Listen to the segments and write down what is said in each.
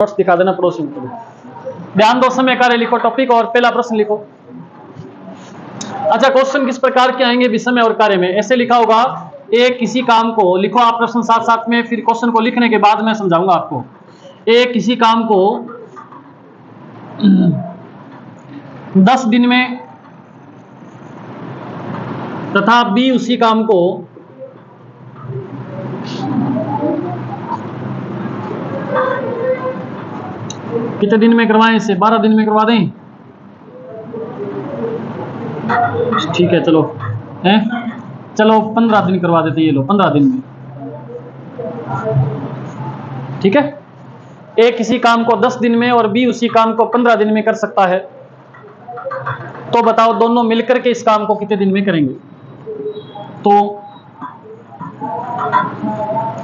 Notes दिखा देना पड़ोसी को। ध्यान दो, समय कार्य लिखो, टॉपिक और पहला प्रश्न लिखो। अच्छा, क्वेश्चन किस प्रकार के आएंगे विषय और कार्य में? ऐसे लिखा होगा, एक किसी काम को लिखो आप प्रश्न साथ साथ में, फिर क्वेश्चन को लिखने के बाद मैं समझाऊंगा आपको। एक किसी काम को 10 दिन में तथा बी उसी काम को कितने दिन में करवाएं? इसे 12 दिन में करवा दें। ठीक है, चलो हैं, चलो 15 दिन करवा देते। ये लो 15 दिन में, ठीक है। ए किसी काम को 10 दिन में और बी उसी काम को 15 दिन में कर सकता है, तो बताओ दोनों मिलकर के इस काम को कितने दिन में करेंगे? तो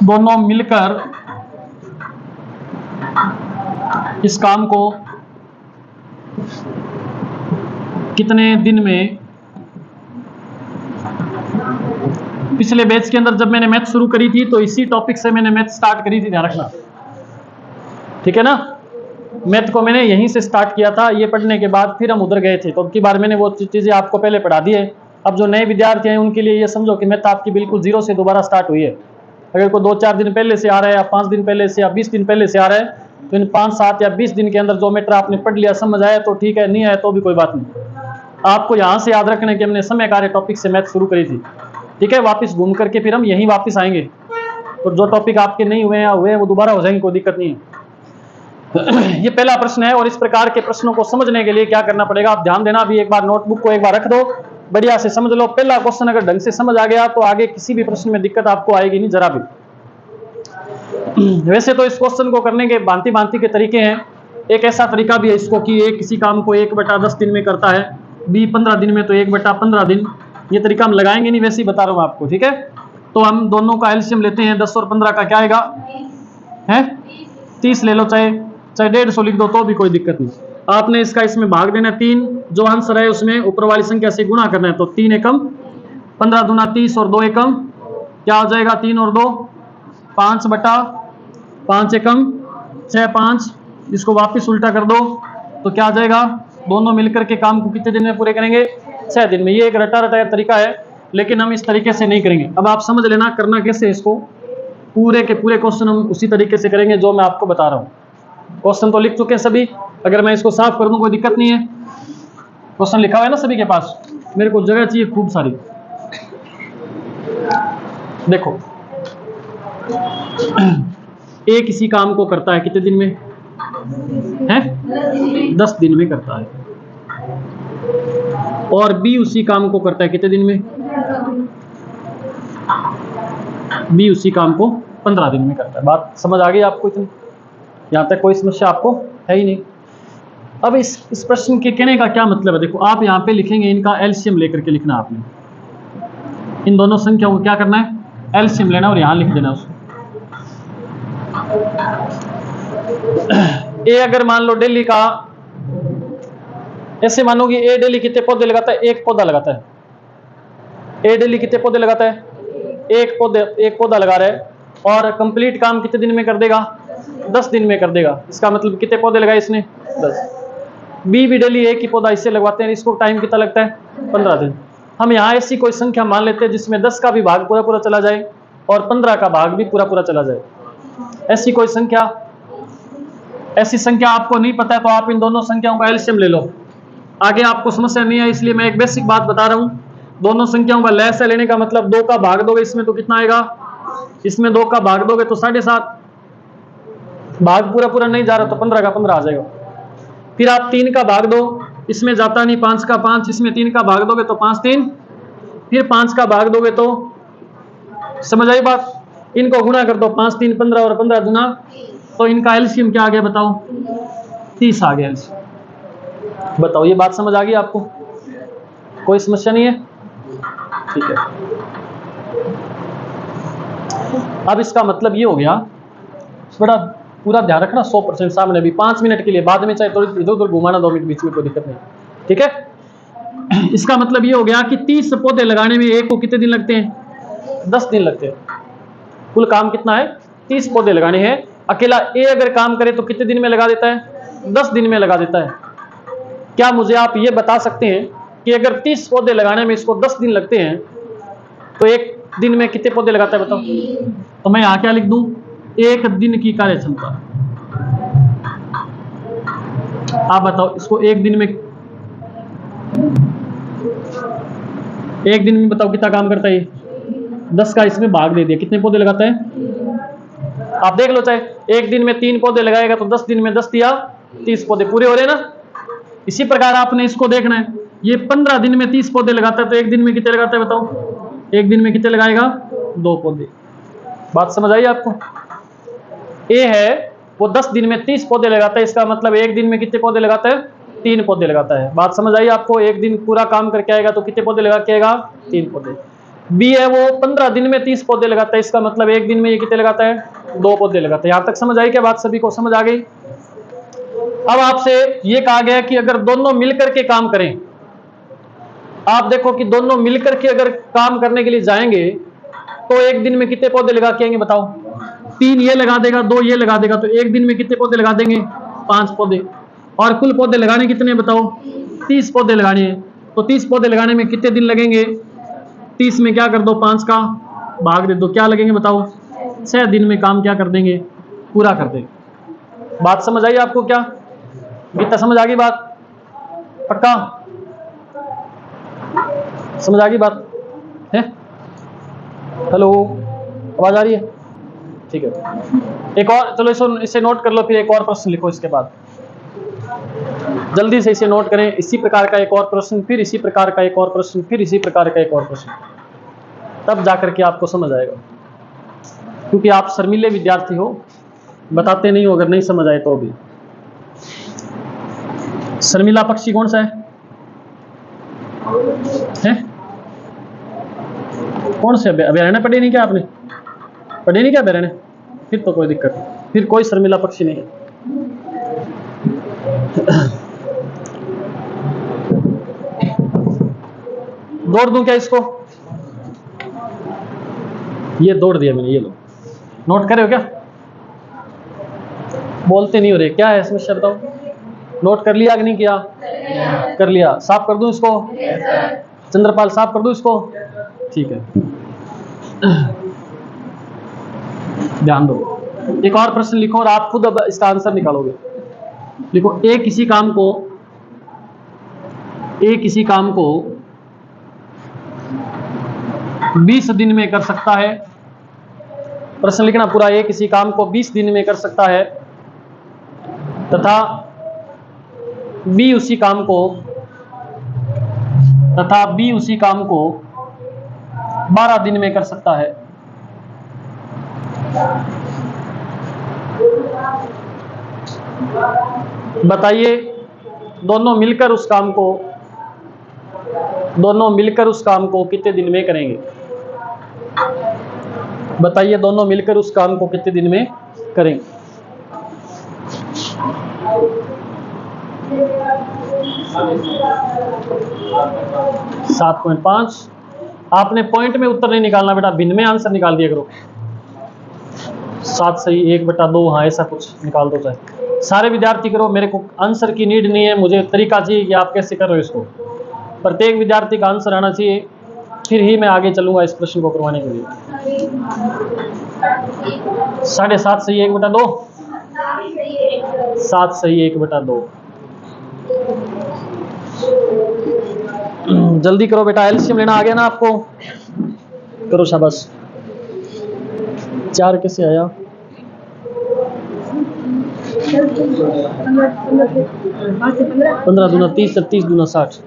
दोनों मिलकर इस काम को कितने दिन में? पिछले बैच के अंदर जब मैंने मैथ शुरू करी थी तो इसी टॉपिक से मैंने मैथ स्टार्ट करी थी, ध्यान रखना, ठीक है ना। मैथ को मैंने यहीं से स्टार्ट किया था, ये पढ़ने के बाद फिर हम उधर गए थे, तो अब की बार मैंने वो चीजें आपको पहले पढ़ा दी है। अब जो नए विद्यार्थी हैं उनके लिए ये समझो कि मैथ आपकी बिल्कुल जीरो से दोबारा स्टार्ट हुई है। अगर कोई 2-4 दिन पहले से आ रहा है या 5 दिन पहले से या 20 दिन पहले से आ रहा है, तो इन 5, 7 या 20 दिन के अंदर जो मैटर आपने पढ़ लिया, समझ आया तो ठीक है, नहीं आया तो भी कोई बात नहीं। आपको यहाँ से याद रखना है कि हमने समय कार्य टॉपिक से मैथ शुरू करी थी, ठीक है। वापस घूम करके फिर हम यहीं वापस आएंगे, तो जो टॉपिक आपके नहीं हुए या हुए वो दोबारा हो जाएंगे, कोई दिक्कत नहीं है। ये पहला प्रश्न है, और इस प्रकार के प्रश्नों को समझने के लिए क्या करना पड़ेगा, आप ध्यान देना। अभी एक बार नोटबुक को एक बार रख दो, बढ़िया से समझ लो। पहला क्वेश्चन अगर ढंग से समझ आ गया तो आगे किसी भी प्रश्न में दिक्कत आपको आएगी नहीं जरा भी। वैसे तो इस क्वेश्चन को करने के भांति भांति के तरीके हैं। एक ऐसा तरीका भी है इसको कि एक किसी काम को 1/10 दिन में करता है, बी 15 दिन में, तो 1/15 दिन। ये तरीका हम लगाएंगे नहीं, वैसे ही बता रहा हूँ आपको, ठीक है। तो हम दोनों का एलसीएम लेते हैं, 10 और 15 का क्या आएगा है? 30 ले लो, चाहे 150 लिख दो तो भी कोई दिक्कत नहीं। आपने इसका इसमें भाग देना 3, जो आंसर है उसमें ऊपर वाली संख्या से गुणा करना है। तो 3 एकम 15 दूना 30 और 2 एकम क्या हो जाएगा? 3 और 2 5/5 एकम 6 5। इसको वापस उल्टा कर दो तो क्या आ जाएगा? दोनों मिलकर के काम को कितने दिन में पूरे करेंगे? 6 दिन में। ये एक रटा रटाया तरीका है, लेकिन हम इस तरीके से नहीं करेंगे। अब आप समझ लेना करना कैसे इसको। पूरे के पूरे क्वेश्चन हम उसी तरीके से करेंगे जो मैं आपको बता रहा हूँ। क्वेश्चन तो लिख चुके हैं सभी, अगर मैं इसको साफ कर दूं कोई दिक्कत नहीं है। क्वेश्चन लिखा हुआ है ना सभी के पास? मेरे को जगह चाहिए खूब सारी। देखो, ए किसी काम को करता है कितने दिन में है? 10 दिन में करता है। और बी उसी काम को करता है कितने दिन में? बी उसी काम को 15 दिन में करता है। बात समझ आ गई आपको? इतनी यहाँ तक कोई समस्या आपको है ही नहीं। अब इस प्रश्न के कहने का क्या मतलब है? देखो, आप यहाँ पे लिखेंगे, इनका एलसीएम लेकर के लिखना आपने। इन दोनों संख्याओं को क्या करना है? एलसीएम लेना और यहाँ लिख देना उसको। ए अगर मान लो डेली का, ऐसे मानो कि ए डेली कितने पौधे लगाता है? 1 पौधा लगाता है। ए डेली कितने पौधे लगाता है? 1 पौधा लगा रहा है, और कंप्लीट काम कितने दिन में कर देगा? 10 दिन में कर देगा। इसका मतलब कितने पौधे लगाए इसने? 10। बी भी डेली 1 ही पौधा इससे लगवाते हैं, इसको टाइम कितना लगता है? 15 दिन। हम यहाँ ऐसी कोई संख्या मान लेते हैं जिसमें 10 का भी भाग पूरा पूरा चला जाए और 15 का भाग भी पूरा पूरा चला जाए। ऐसी कोई संख्या, ऐसी संख्या आपको नहीं पता है तो आप इन दोनों संख्याओं का एलसीएम ले लो। आगे आपको समस्या नहीं है, इसलिए मैं एक बेसिक बात बता रहा हूँ। दोनों संख्याओं का लहसा लेने का मतलब 2 का भाग दोगे इसमें तो कितना आएगा? इसमें 2 का भाग दोगे तो 7.5। भाग पूरा पूरा नहीं जा रहा तो 15 का 15 आ जाएगा। फिर आप 3 का भाग दो, इसमें जाता नहीं, 5 का 5, इसमें 3 का भाग दोगे तो 5 3। फिर 5 का भाग दोगे तो, समझ आई बात? इनको गुणा कर दो, 5 3 15 और 15 दूना, तो इनका एलसीएम क्या आ गया बताओ? 30 आ गया एलसीएम। बताओ, ये बात समझ आ गई आपको? कोई समस्या नहीं है? ठीक है। अब इसका मतलब ये हो गया, बड़ा पूरा ध्यान रखना 100% सामने भी 5 मिनट के लिए, बाद में चाहे थोड़ी इधर उधर घुमाना 2 मिनट बीच में, कोई दिक्कत नहीं, ठीक है। इसका मतलब ये हो गया कि 30 पौधे लगाने में एक को कितने दिन लगते हैं? 10 दिन लगते हैं। कुल काम कितना है? 30 पौधे लगाने हैं, अकेला ए अगर काम करे तो कितने दिन में लगा देता है? 10 दिन में लगा देता है। क्या मुझे आप ये बता सकते हैं कि अगर 30 पौधे लगाने में इसको 10 दिन लगते हैं तो एक दिन में कितने पौधे लगाता है बताओ? तो मैं यहां क्या लिख दूं? 1 दिन की कार्य क्षमता। आप बताओ इसको एक दिन में बताओ कितना काम करता है? 10 का इसमें भाग दे दिया, कितने पौधे लगाता है? आप देख लो, चाहे एक दिन में 3 पौधे लगाएगा तो 10 दिन में 10 दिया 30 पौधे पूरे हो रहे ना। इसी प्रकार आपने इसको देखना है, ये 15 दिन में 30 पौधे लगाता है तो एक दिन में कितने लगाता है बताओ? एक दिन में कितने लगाएगा? 2 पौधे। बात समझ आई आपको? ए है वो 10 दिन में 30 पौधे लगाता है, इसका मतलब एक दिन में कितने पौधे लगाता है? 3 पौधे लगाता है। बात समझ आई आपको? एक दिन पूरा काम करके आएगा तो कितने पौधे लगा के आएगा? 3 पौधे। बी है वो 15 दिन में 30 पौधे लगाता है, इसका मतलब एक दिन में ये कितने लगाता है? 2 पौधे लगाता है। यहां तक समझ आई क्या बात? सभी को समझ आ गई? अब आपसे ये कहा गया कि अगर दोनों मिलकर के काम करें, आप देखो कि दोनों मिलकर के अगर काम करने के लिए जाएंगे तो एक दिन में कितने पौधे लगा के आएंगे बताओ? 3 ये लगा देगा, 2 ये लगा देगा, तो एक दिन में कितने पौधे लगा देंगे? 5 पौधे। और कुल पौधे लगाने कितने बताओ? 30 पौधे लगाने हैं। तो 30 पौधे लगाने में कितने दिन लगेंगे? 30 में क्या कर दो? 5 का भाग दे दो, क्या लगेंगे बताओ? 6 दिन में काम क्या कर देंगे? पूरा कर देंगे। बात समझ आई आपको? क्या गीता समझ आ गई बात? पक्का समझ आ गई बात है? हेलो, आवाज आ रही है? ठीक है। एक और, चलो इसे नोट कर लो, फिर एक और प्रश्न लिखो इसके बाद। जल्दी से इसे नोट करें। इसी प्रकार का एक और प्रश्न, फिर इसी प्रकार का एक और प्रश्न, फिर इसी प्रकार का एक और प्रश्न, तब जाकर के आपको समझ आएगा। क्योंकि आप शर्मीले विद्यार्थी हो, बताते नहीं हो अगर नहीं समझ आए तो भी। शर्मिला पक्षी कौन सा है? कौन से अभयारण्य पढ़े नहीं क्या आपने? पढ़े नहीं क्या अभयारण्य? फिर तो कोई दिक्कत नहीं, फिर कोई शर्मिला पक्षी नहीं है। दौड़ दूं क्या इसको? ये दौड़ दिया मैंने, ये लो। नोट करे हो क्या? बोलते नहीं हो रहे, क्या है समस्या बताओ? नोट कर लिया कि नहीं किया? कर लिया। साफ कर दूं इसको? चंद्रपाल साफ कर दूं इसको? ठीक है। ध्यान दो, एक और प्रश्न लिखो और आप खुद अब इसका आंसर निकालोगे। लिखो, एक किसी काम को 20 दिन में कर सकता है। प्रश्न लिखना पूरा, एक किसी काम को 20 दिन में कर सकता है तथा बी उसी काम को 12 दिन में कर सकता है। बताइए दोनों मिलकर उस काम को कितने दिन में करेंगे? बताइए दोनों मिलकर उस काम को कितने दिन में करेंगे? 7.5। आपने पॉइंट में उत्तर नहीं निकालना बेटा, भिन्न में आंसर निकाल दिया करो। 7 सही 1/2, हाँ ऐसा कुछ निकाल दो। चाहे सारे विद्यार्थी करो, मेरे को आंसर की नीड नहीं है, मुझे तरीका चाहिए कि आप कैसे कर रहे हो इसको। प्रत्येक विद्यार्थी का आंसर आना चाहिए, फिर ही मैं आगे चलूंगा इस प्रश्न को करवाने के लिए। 7.5 सही 1/2, 7 सही 1/2। जल्दी करो बेटा, एलसीएम लेना आ गया ना आपको? करो शाबाश। 4 कैसे आया? 15 दूना 30, 30 दूना 60।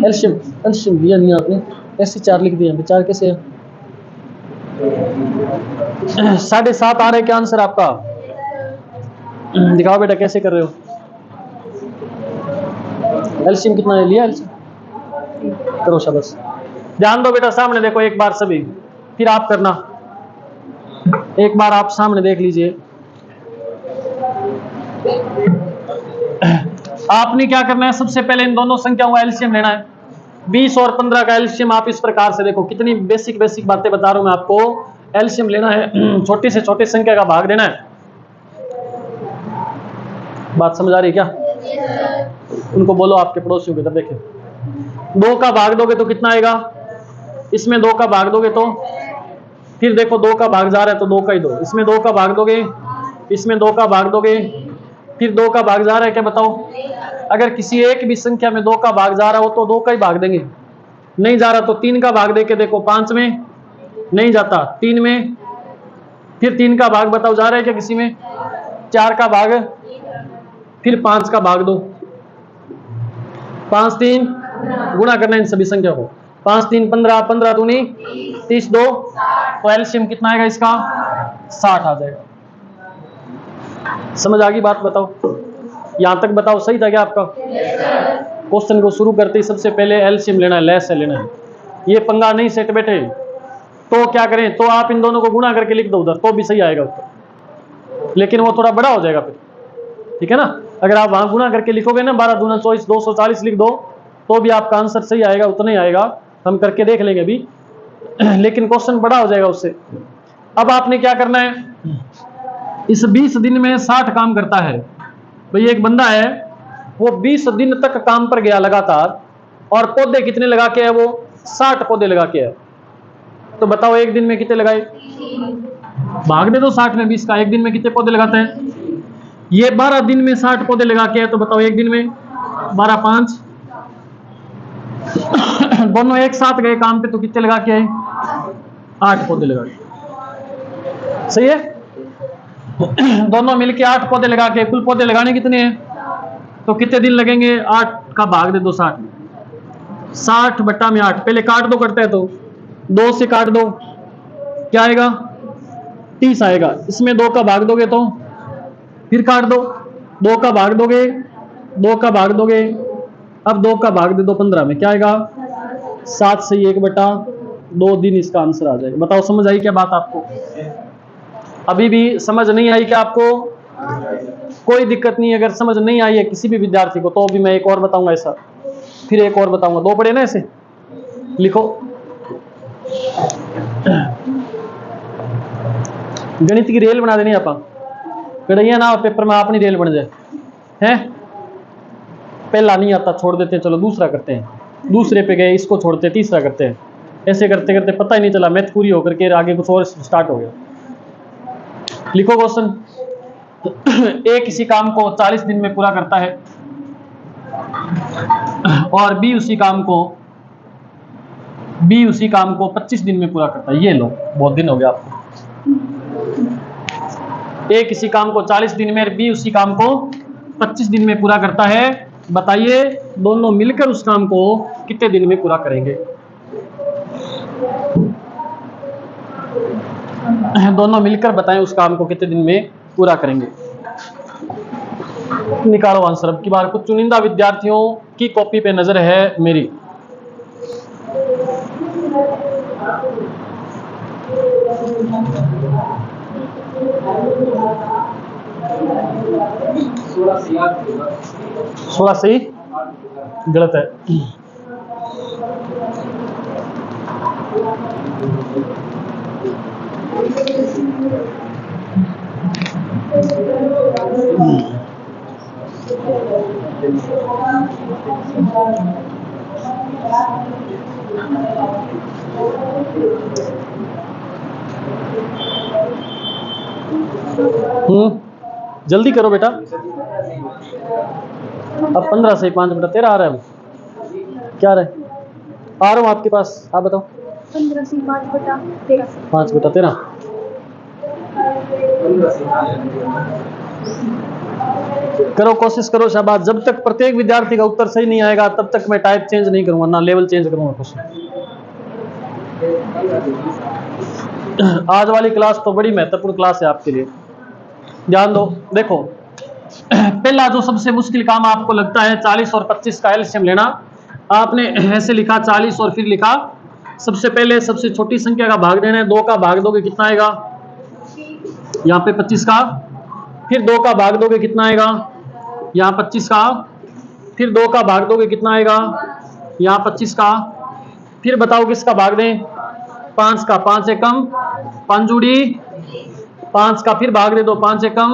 एलसीएम दिया नहीं आपने, ऐसे 4 लिख दिया। 4 कैसे है? 7.5 आ रहा है क्या आंसर आपका? दिखाओ बेटा कैसे कर रहे हो। एलसीएम कितना है लिया? एलसीएम करो शाबाश। ध्यान दो बेटा, सामने देखो एक बार सभी, फिर आप करना। एक बार आप सामने देख लीजिए। आपने क्या करना है? सबसे पहले इन दोनों संख्याओं का एलसीएम लेना है। 20 और 15 का एलसीएम आप इस प्रकार से देखो, कितनी बेसिक बातें बता रहा हूं मैं आपको। एलसीएम लेना है, छोटी से छोटी संख्या का भाग देना है। बात समझ आ रही है क्या? उनको बोलो आपके पड़ोसियों की तरफ देखें। 2 का भाग दोगे तो कितना आएगा? इसमें 2 का भाग दोगे तो फिर देखो 2 का भाग जा रहा है तो 2 का ही दो, इसमें 2 का भाग दोगे, इसमें 2 का भाग दोगे, फिर 2 का भाग जा रहा है क्या बताओ? अगर किसी एक भी संख्या में 2 का भाग जा रहा हो तो 2 का ही भाग देंगे, नहीं जा रहा तो 3 का भाग देके देखो, 5 में नहीं जाता, 3 में, फिर 3 का भाग बताओ जा रहा है क्या किसी में? 4 का भाग, फिर 5 का भाग दो, 5 3 गुणा करना इन सभी संख्या को, 5 3 15, 15 दूनी 30, 2 तो एलसीएम कितना आएगा इसका? 60 आ जाएगा। समझ आ गई बात? बताओ यहां तक बताओ, सही था क्या आपका? क्वेश्चन को शुरू करते ही सबसे पहले एलसीएम लेना है, लैस लेना है। ये पंगा नहीं सेट बैठे तो क्या करें? तो आप इन दोनों को गुणा करके लिख दो उधर, तो भी सही आएगा उत्तर, लेकिन वो थोड़ा बड़ा हो जाएगा फिर, ठीक है ना? अगर आप वहां गुणा करके लिखोगे ना 12 दूना 24, 240 लिख दो तो भी आपका आंसर सही आएगा, उतना ही आएगा, हम करके देख लेंगे अभी। लेकिन क्वेश्चन बड़ा हो जाएगा उससे। अब आपने क्या करना है, इस 20 दिन में 60 काम करता है। भाई एक बंदा है वो 20 दिन तक काम पर गया लगातार, और पौधे कितने लगा के है? वो 60 पौधे लगा के है। तो बताओ एक दिन में कितने लगाए? भाग दे दो 60 में 20 का, एक दिन में कितने पौधे लगाते हैं? ये 12 दिन में 60 पौधे लगा के है, तो बताओ एक दिन में 12 5 दोनों एक साथ गए काम पे तो कितने लगा के आए? 8 पौधे लगा के। सही है? दोनों मिलके 8 पौधे लगा के, कुल पौधे लगाने कितने हैं? तो कितने दिन लगेंगे? 8 का भाग दे दो 60 में, 60 बट्टा में 8, पहले काट दो करते हैं तो 2 से काट दो, क्या आएगा? 30 आएगा। इसमें 2 का भाग दोगे तो फिर काट दो, 2 का भाग दोगे, 2 का भाग दोगे, अब 2 का भाग दे दो 15 में, क्या आएगा? 7 से 1 बटा 2 दिन इसका आंसर आ जाएगा। बताओ समझ आई क्या बात आपको? अभी भी समझ नहीं आई क्या आपको? कोई दिक्कत नहीं, अगर समझ नहीं आई है किसी भी विद्यार्थी को तो भी मैं एक और बताऊंगा ऐसा, फिर एक और बताऊंगा, 2 पढ़े ना ऐसे, लिखो। गणित की रेल बना देनी आप, कड़ैया ना पेपर में अपनी रेल बन जाए हैं। पहला नहीं आता छोड़ देते हैं, चलो दूसरा करते हैं, दूसरे पे गए इसको छोड़ते हैं, तीसरा करते हैं, ऐसे करते करते पता ही नहीं चला मैथ पूरी होकर के आगे कुछ और स्टार्ट हो गया। लिखो क्वेश्चन। ए किसी काम को 40 दिन में पूरा करता है और बी उसी काम को 25 दिन में पूरा करता है। ये लो, बहुत दिन हो गया आपको। ए किसी काम को 40 दिन में, बी उसी काम को 25 दिन में पूरा करता है। बताइए दोनों मिलकर उस काम को कितने दिन में पूरा करेंगे? दोनों मिलकर बताएं उस काम को कितने दिन में पूरा करेंगे। निकालो आंसर। अब की बार कुछ चुनिंदा विद्यार्थियों की कॉपी पे नजर है मेरी। सोलह सही गलत है। जल्दी करो बेटा। अब 15 से 5 बटा 13 आ रहा है। क्या आ रहा है? आ रहा हूँ आपके पास, आप बताओ। 15 से 5 बटा 13। 5 बटा 13। करो, कोशिश करो, शाबाश। जब तक प्रत्येक विद्यार्थी का उत्तर सही नहीं आएगा तब तक मैं टाइप चेंज नहीं करूंगा, ना लेवल चेंज करूंगा क्वेश्चन। आज वाली क्लास तो बड़ी महत्वपूर्ण क्लास है आपके लिए, ध्यान दो। देखो पहला जो सबसे मुश्किल काम आपको लगता है 40 और 25 का एलसीएम लेना। आपने ऐसे लिखा 40 और फिर लिखा सबसे पहले सबसे छोटी संख्या का भाग देना है। 2 का भाग दोगे कितना आएगा? यहाँ पे 25 का, फिर 2 का भाग दोगे कितना आएगा? यहाँ 25 का, फिर 2 का भाग दोगे कितना आएगा? यहाँ 25 का, फिर बताओ किसका भाग दें? 5 का 5 एकम 5 जुड़ी 5 का फिर भाग दे दो 5 एकम।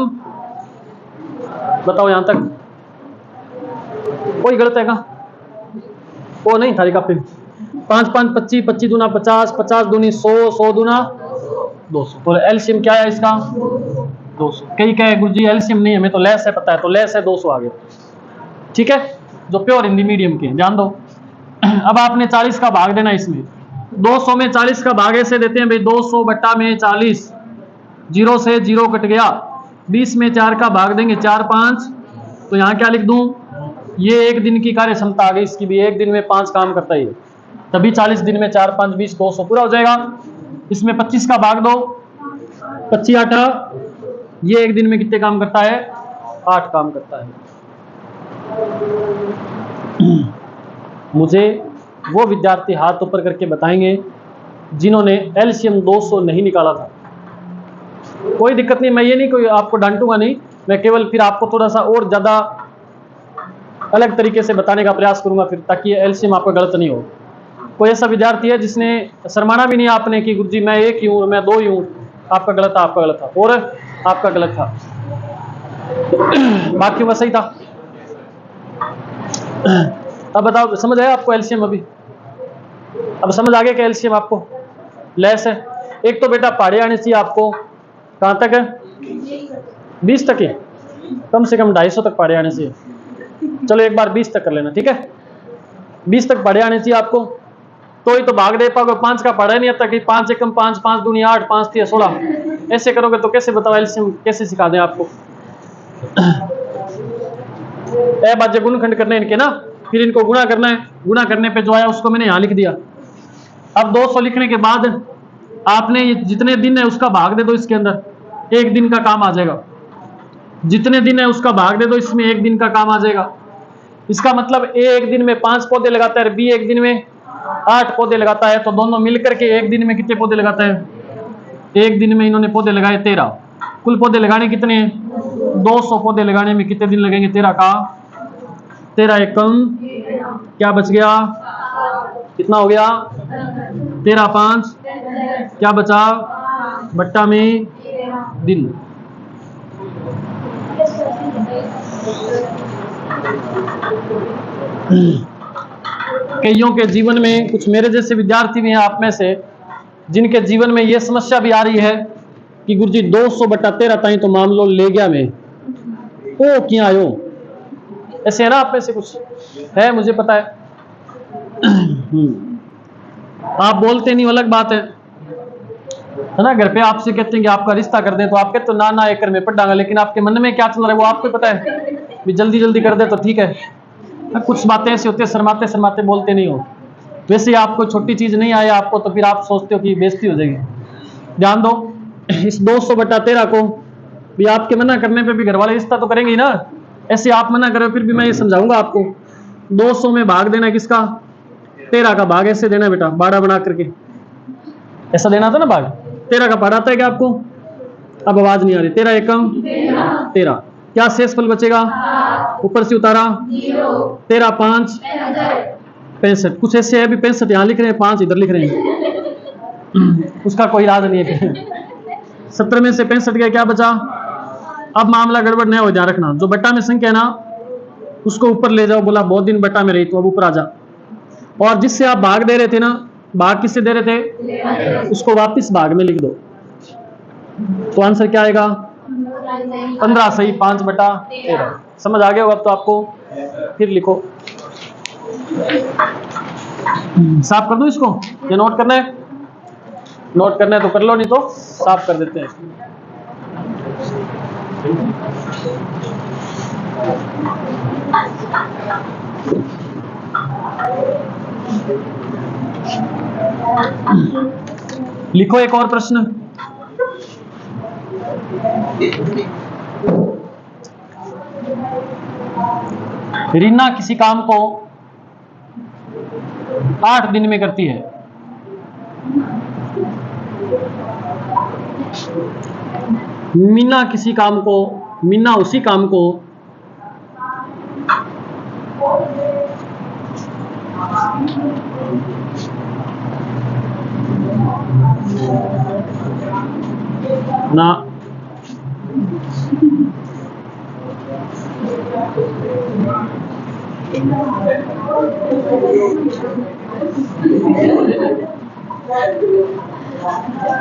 बताओ यहां तक कोई गलत है क्या? वो नहीं था काफी। 5 5 25 25 दूना 50 50 दूनी 100 100 दूना 200। तो एलसीएम क्या है इसका? 200। कई कहे गुरुजी एलसीएम नहीं हमें तो लेस है पता है, तो लेस है 200 आ गया। ठीक है, जो प्योर हिंदी मीडियम के ध्यान दो। अब आपने 40 का भाग देना इसमें। 200 में 40 का भाग ऐसे देते हैं भाई 200 बट्टा में 40, 0 से 0 कट गया। 20 में 4 का भाग देंगे 4 5, तो यहाँ क्या लिख दूं? ये एक दिन की कार्य क्षमता आ गई इसकी भी, एक दिन में 5 काम करता है, तभी 40 दिन में 4 5 20 200 पूरा हो जाएगा। इसमें 25 का भाग दो, 25 8, ये एक दिन में कितने काम करता है? 8 काम करता है। मुझे वो विद्यार्थी हाथ ऊपर करके बताएंगे जिन्होंने एलसीएम 200 नहीं निकाला था। कोई दिक्कत नहीं, मैं ये नहीं कोई आपको डांटूंगा नहीं, मैं केवल फिर आपको थोड़ा सा और ज्यादा अलग तरीके से बताने का प्रयास करूंगा फिर, ताकि एलसीएम आपका गलत नहीं हो। कोई ऐसा विद्यार्थी है जिसने शर्माना भी नहीं आपने कि गुरुजी मैं 1 ही हूं, मैं 2 ही हूं, आपका गलत था, आपका गलत था और आपका गलत था, बाकी वह सही था। अब बताओ समझ आया आपको एलसीएम? अभी अब समझ आ गया कि एलसीएम आपको लेस है। एक तो बेटा पहाड़े आने चाहिए आपको, कहाँ तक है? 20 तक है, कम से कम 250 तक पहाड़े आने चाहिए। चलो एक बार 20 तक कर लेना, ठीक है? 20 तक पहाड़े आने चाहिए आपको, तो ही तो भाग दे पाओगे। 5 का पढ़ा नहीं आता कि 5 एकम 5 5 दूनी 8 5 3 16, ऐसे करोगे तो कैसे बताओ एलसीएम कैसे सिखा दें आपको? ए बाजे गुणखंड करने इनके ना, फिर इनको गुणा करना है, गुणा करने पे जो आया उसको मैंने यहाँ लिख दिया। अब 200 लिखने के बाद आपने ये जितने दिन है उसका भाग दे दो इसके अंदर, एक दिन का काम आ जाएगा। जितने दिन है उसका भाग दे दो इसमें, एक दिन का काम आ जाएगा। इसका मतलब ए एक दिन में 5 पौधे लगाता है, बी एक दिन में 8 पौधे लगाता है, तो दोनों मिलकर के एक दिन में कितने पौधे लगाता है? एक दिन में इन्होंने पौधे लगाए 13। कुल पौधे लगाने कितने हैं? 200 पौधे लगाने में कितने दिन लगेंगे? 13 का 13 एकम क्या बच गया? कितना हो गया? 13 5 क्या बचा? बट्टा में दिन। कईयों के जीवन में, कुछ मेरे जैसे विद्यार्थी भी हैं आप में से, जिनके जीवन में यह समस्या भी आ रही है कि गुरुजी 200 बट्टा 13 ताई तो मामलो ले गया मैं, ओ क्या आयो? ऐसे है ना आप में से कुछ है, मुझे पता है। आप बोलते नहीं अलग बात है ना? घर पे आपसे कहते हैं कि आपका रिश्ता कर दें तो आप कहते हो ना ना एकड़ में पढ़ांगा, लेकिन आपके मन में क्या चल रहा है वो आपको पता है भी, जल्दी जल्दी कर दे तो ठीक है। कुछ बातें ऐसी होती है शर्माते शर्माते बोलते नहीं हो। वैसे आपको छोटी चीज नहीं आया आपको तो फिर आप सोचते हो कि बेइज्जती हो जाएगी। ध्यान दो, इस 200 बट्टा 13 को भी आपके मना करने पे भी घर वाले रिश्ता तो करेंगे ही ना। ऐसे आप मना करो फिर भी मैं ये समझाऊंगा आपको, 200 में भाग देना किसका? 13 का भाग ऐसे देना बेटा, बाड़ा बना करके ऐसा देना था ना भाग। 13 का भाड़ा आता है क्या आपको? अब आवाज नहीं आ रही। 13 एकम 13, क्या शेष फल बचेगा? ऊपर से उतारा 13 5 65। कुछ ऐसे है भी 65 यहाँ लिख रहे हैं, 5 इधर लिख रहे हैं, उसका कोई इरादा नहीं है। 70 में से 65 गया, क्या बचा? अब मामला गड़बड़ नहीं हो, ध्यान रखना। जो बट्टा में संख्या है ना उसको ऊपर ले जाओ, बोला बहुत दिन बट्टा में रही तो अब ऊपर आ जा। और जिससे आप भाग दे रहे थे ना, भाग किससे दे रहे थे? उसको वापस भाग में लिख दो, तो आंसर क्या आएगा? 15 सही, 5 बटा 13। समझ आ गया होगा अब तो आपको। फिर लिखो, साफ कर दो इसको, ये नोट करना है, नोट करना है तो कर लो, नहीं तो साफ कर देते हैं। लिखो एक और प्रश्न। रीना किसी काम को 8 दिन में करती है। मीना किसी काम को, मीना उसी काम को 8 ना,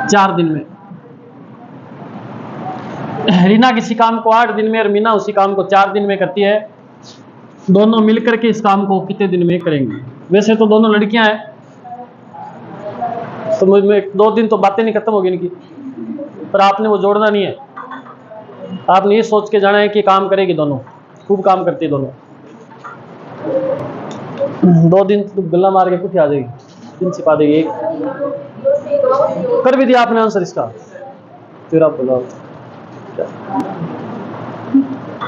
4 दिन में। रीना किसी काम को 8 दिन में और मीना उसी काम को 4 दिन में करती है। दोनों मिलकर के इस काम को कितने दिन में करेंगे? वैसे तो दोनों लड़कियां हैं, तो मुझ में 2 दिन तो बातें नहीं खत्म होगी इनकी, पर आपने वो जोड़ना नहीं है। आपने ये सोच के जाना है कि काम करेगी दोनों, खूब काम करती है दोनों। 2 दिन तो गला मार के कुछ आ जाएगी, 3 छिपा देगी। 1 कर भी दिया आपने आंसर इसका, फिर आप बताओ।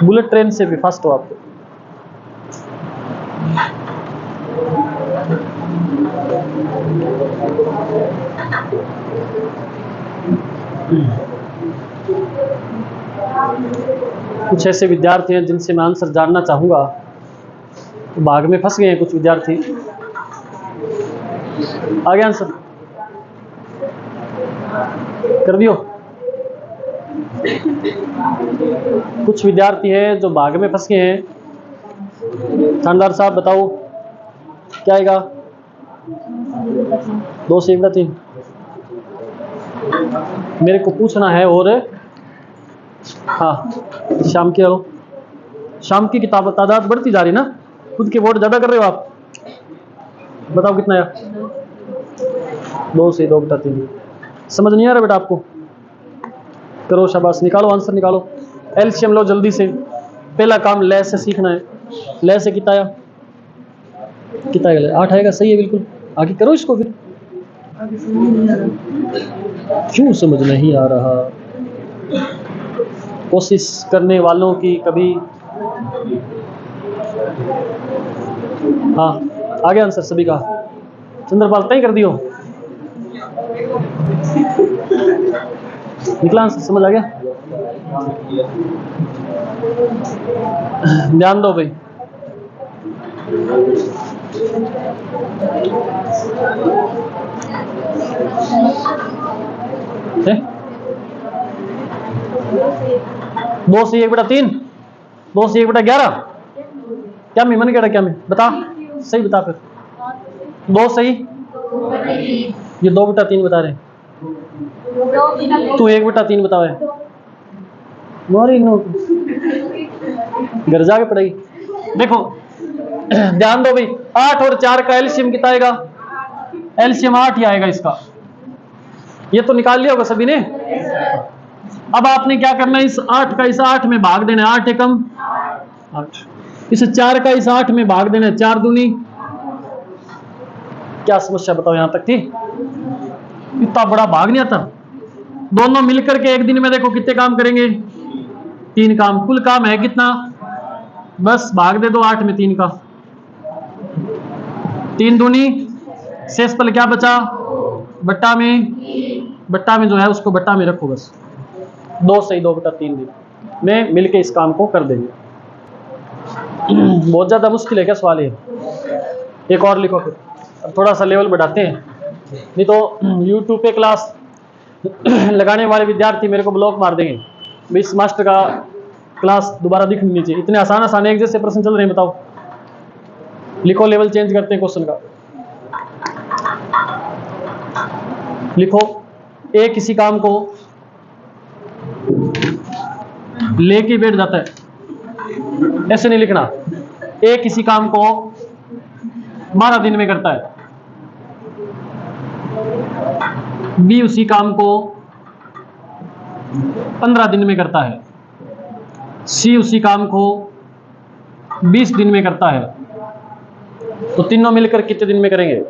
बुलेट ट्रेन से भी फास्ट हो आपको। कुछ ऐसे विद्यार्थी हैं जिनसे मैं आंसर जानना चाहूंगा, तो भाग में फंस गए हैं कुछ विद्यार्थी। आगे आंसर कर दियो। कुछ विद्यार्थी हैं जो भाग में फंस गए हैं। थानेदार साहब बताओ क्या आएगा? 2 से 1 बटा 3 मेरे को पूछना है। और हाँ, शाम की आओ। शाम की किताब तादाद बढ़ती जा रही ना, खुद के वोट ज़्यादा कर रहे हो आप। बताओ कितना है? 2 से 2 बटा 3। समझ नहीं आ रहा बेटा आपको? करो, शाबाश, निकालो आंसर निकालो। एलसीएम लो जल्दी से। पहला काम ले से सीखना है। ले से कितना आया? कितना आएगा? 8 आएगा, सही है बिल्कुल। आगे करो इसको फिर। क्यों समझ नहीं आ रहा? कोशिश करने वालों की कभी। हाँ, आगे आंसर सभी का। चंद्रपाल तय कर दियो। निकला आंसर, समझ आ गया? ध्यान दो भाई। है? 2 से 1 बटा 3, 2 से 1 बटा 11। क्या मैं मन कह क्या मैं बता, सही बता फिर। 2 सही, ये 2 बटा 3 बता रहे। तू 1 बटा 3 बताओ। मोरी नो घर जाके पढ़ाई। देखो ध्यान दो भाई, 8 और 4 का एलसीएम कितना आएगा? एलसीएम 8 ही आएगा इसका। ये तो निकाल लिया होगा सभी ने। अब आपने क्या करना है, इस 8 का इस 8 में भाग देना है। 8 एकम 8। इस 4 का इस 8 में भाग देना है। 4 दूनी। क्या समस्या बताओ यहां तक थी? इतना बड़ा भाग नहीं आता। दोनों मिलकर के एक दिन में देखो कितने काम करेंगे? 3 काम। कुल काम है कितना? बस भाग दे दो 8 में 3 का। 3 दूनी, शेषफल क्या बचा? बट्टा में जो है उसको बट्टा में रखो बस। 2 से 2 बटा 3 दिन में मिलके इस काम को कर देंगे। बहुत ज्यादा मुश्किल है क्या सवाल ये? एक और लिखो फिर। अब थोड़ा सा लेवल बढ़ाते हैं, नहीं तो YouTube पे क्लास लगाने वाले विद्यार्थी मेरे को ब्लॉक मार देंगे। 20 मास्टर का क्लास दोबारा दिखनी नहीं चाहिए। इतने आसान आसान एक जैसे प्रश्न चल रहे हैं, बताओ। लिखो, लेवल चेंज करते हैं क्वेश्चन का। लिखो, एक किसी काम को लेके बैठ जाता है, ऐसे नहीं लिखना। एक किसी काम को 12 दिन में करता है। बी उसी काम को 15 दिन में करता है। सी उसी काम को 20 दिन में करता है। तो तीनों मिलकर कितने दिन में करेंगे?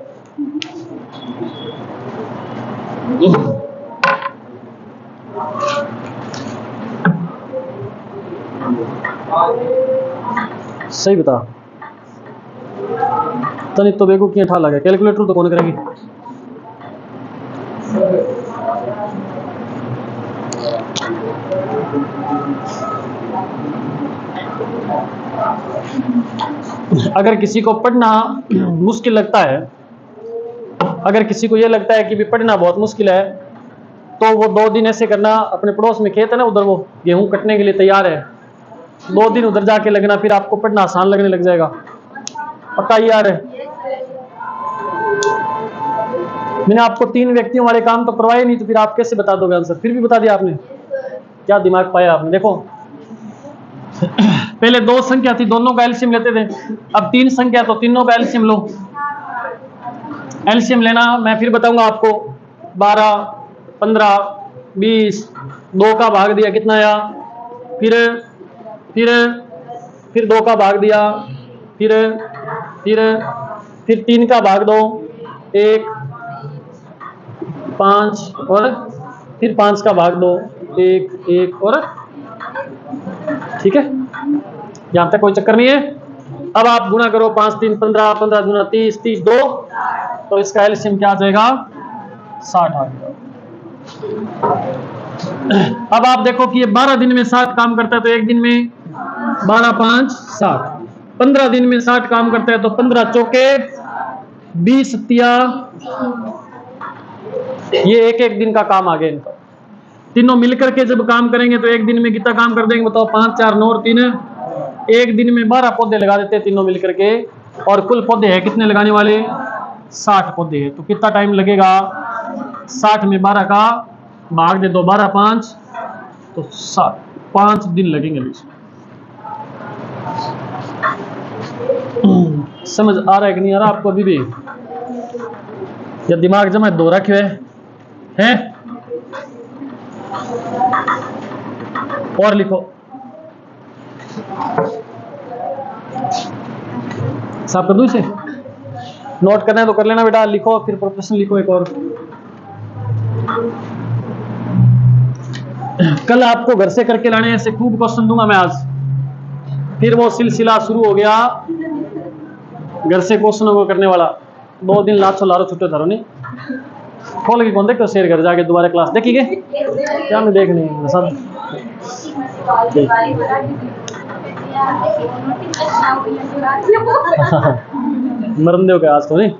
सही बता। तनिक तो बेगू की ठा लगा। कैलकुलेटर तो कौन करेगी? अगर किसी को पढ़ना मुश्किल लगता है, अगर किसी को यह लगता है कि भी पढ़ना बहुत मुश्किल है, तो वो 2 दिन ऐसे करना, अपने पड़ोस में खेत है ना, उधर वो गेहूं कटने के लिए तैयार है, 2 दिन उधर जाके लगना, फिर आपको पढ़ना आसान लगने लग जाएगा। पक्का यार है। मैंने आपको 3 व्यक्तियों वाले काम तो करवाए नहीं, तो फिर आप कैसे बता दोगे आंसर? फिर भी बता दिया आपने, क्या दिमाग पाया आपने। देखो पहले 2 संख्या थी, दोनों का एलसीएम लेते थे। अब 3 संख्या तो तीनों का एलसीएम लो। एलसीएम लेना मैं फिर बताऊंगा आपको। 12, 15, 20, 2 का भाग दिया कितना आया, फिर 2 का भाग दिया, फिर 3 का भाग दो, 1, 5 और फिर 5 का भाग दो, 1, 1 और, ठीक है, यहां तक कोई चक्कर नहीं है। अब आप गुणा करो, 5 3 15, 15 दूना 30, 30 2, तो इसका एलसीएम क्या आ जाएगा, 60 आ जाएगा। अब आप देखो कि ये 12 दिन में 60 काम करता है, तो एक दिन में 12 5 60, 15 दिन में 60 काम करता है, तो 15 चौके 20 तिया, ये एक दिन का काम आ गया इनका। तीनों मिलकर के जब काम करेंगे तो एक दिन में कितना काम कर देंगे बताओ, 5 4 9 और 3, एक दिन में 12 पौधे लगा देते हैं तीनों मिलकर के, और कुल पौधे हैं कितने लगाने वाले, 60 पौधे हैं। तो कितना टाइम लगेगा, 60 में 12 का भाग दे दो, 12 5, तो 5 दिन लगेंगे। समझ आ रहा है कि नहीं आ रहा आपको अभी भी, या दिमाग जमा दो रखे हैं? और लिखो, साफ कर दूं इसे, नोट करना है तो कर लेना बेटा, लिखो फिर प्रश्न लिखो एक और। कल आपको घर से करके लाने ऐसे खूब क्वेश्चन दूंगा मैं आज, फिर वो सिलसिला शुरू हो गया घर से क्वेश्चनों को करने वाला। 2 दिन लाचो लारो छुट्टे थारो नहीं खोल के कौन देखो, शेर घर जाके दोबारा क्लास देखी गए क्या, मैं देख नहीं सब मरन दो क्या आज तो नहीं।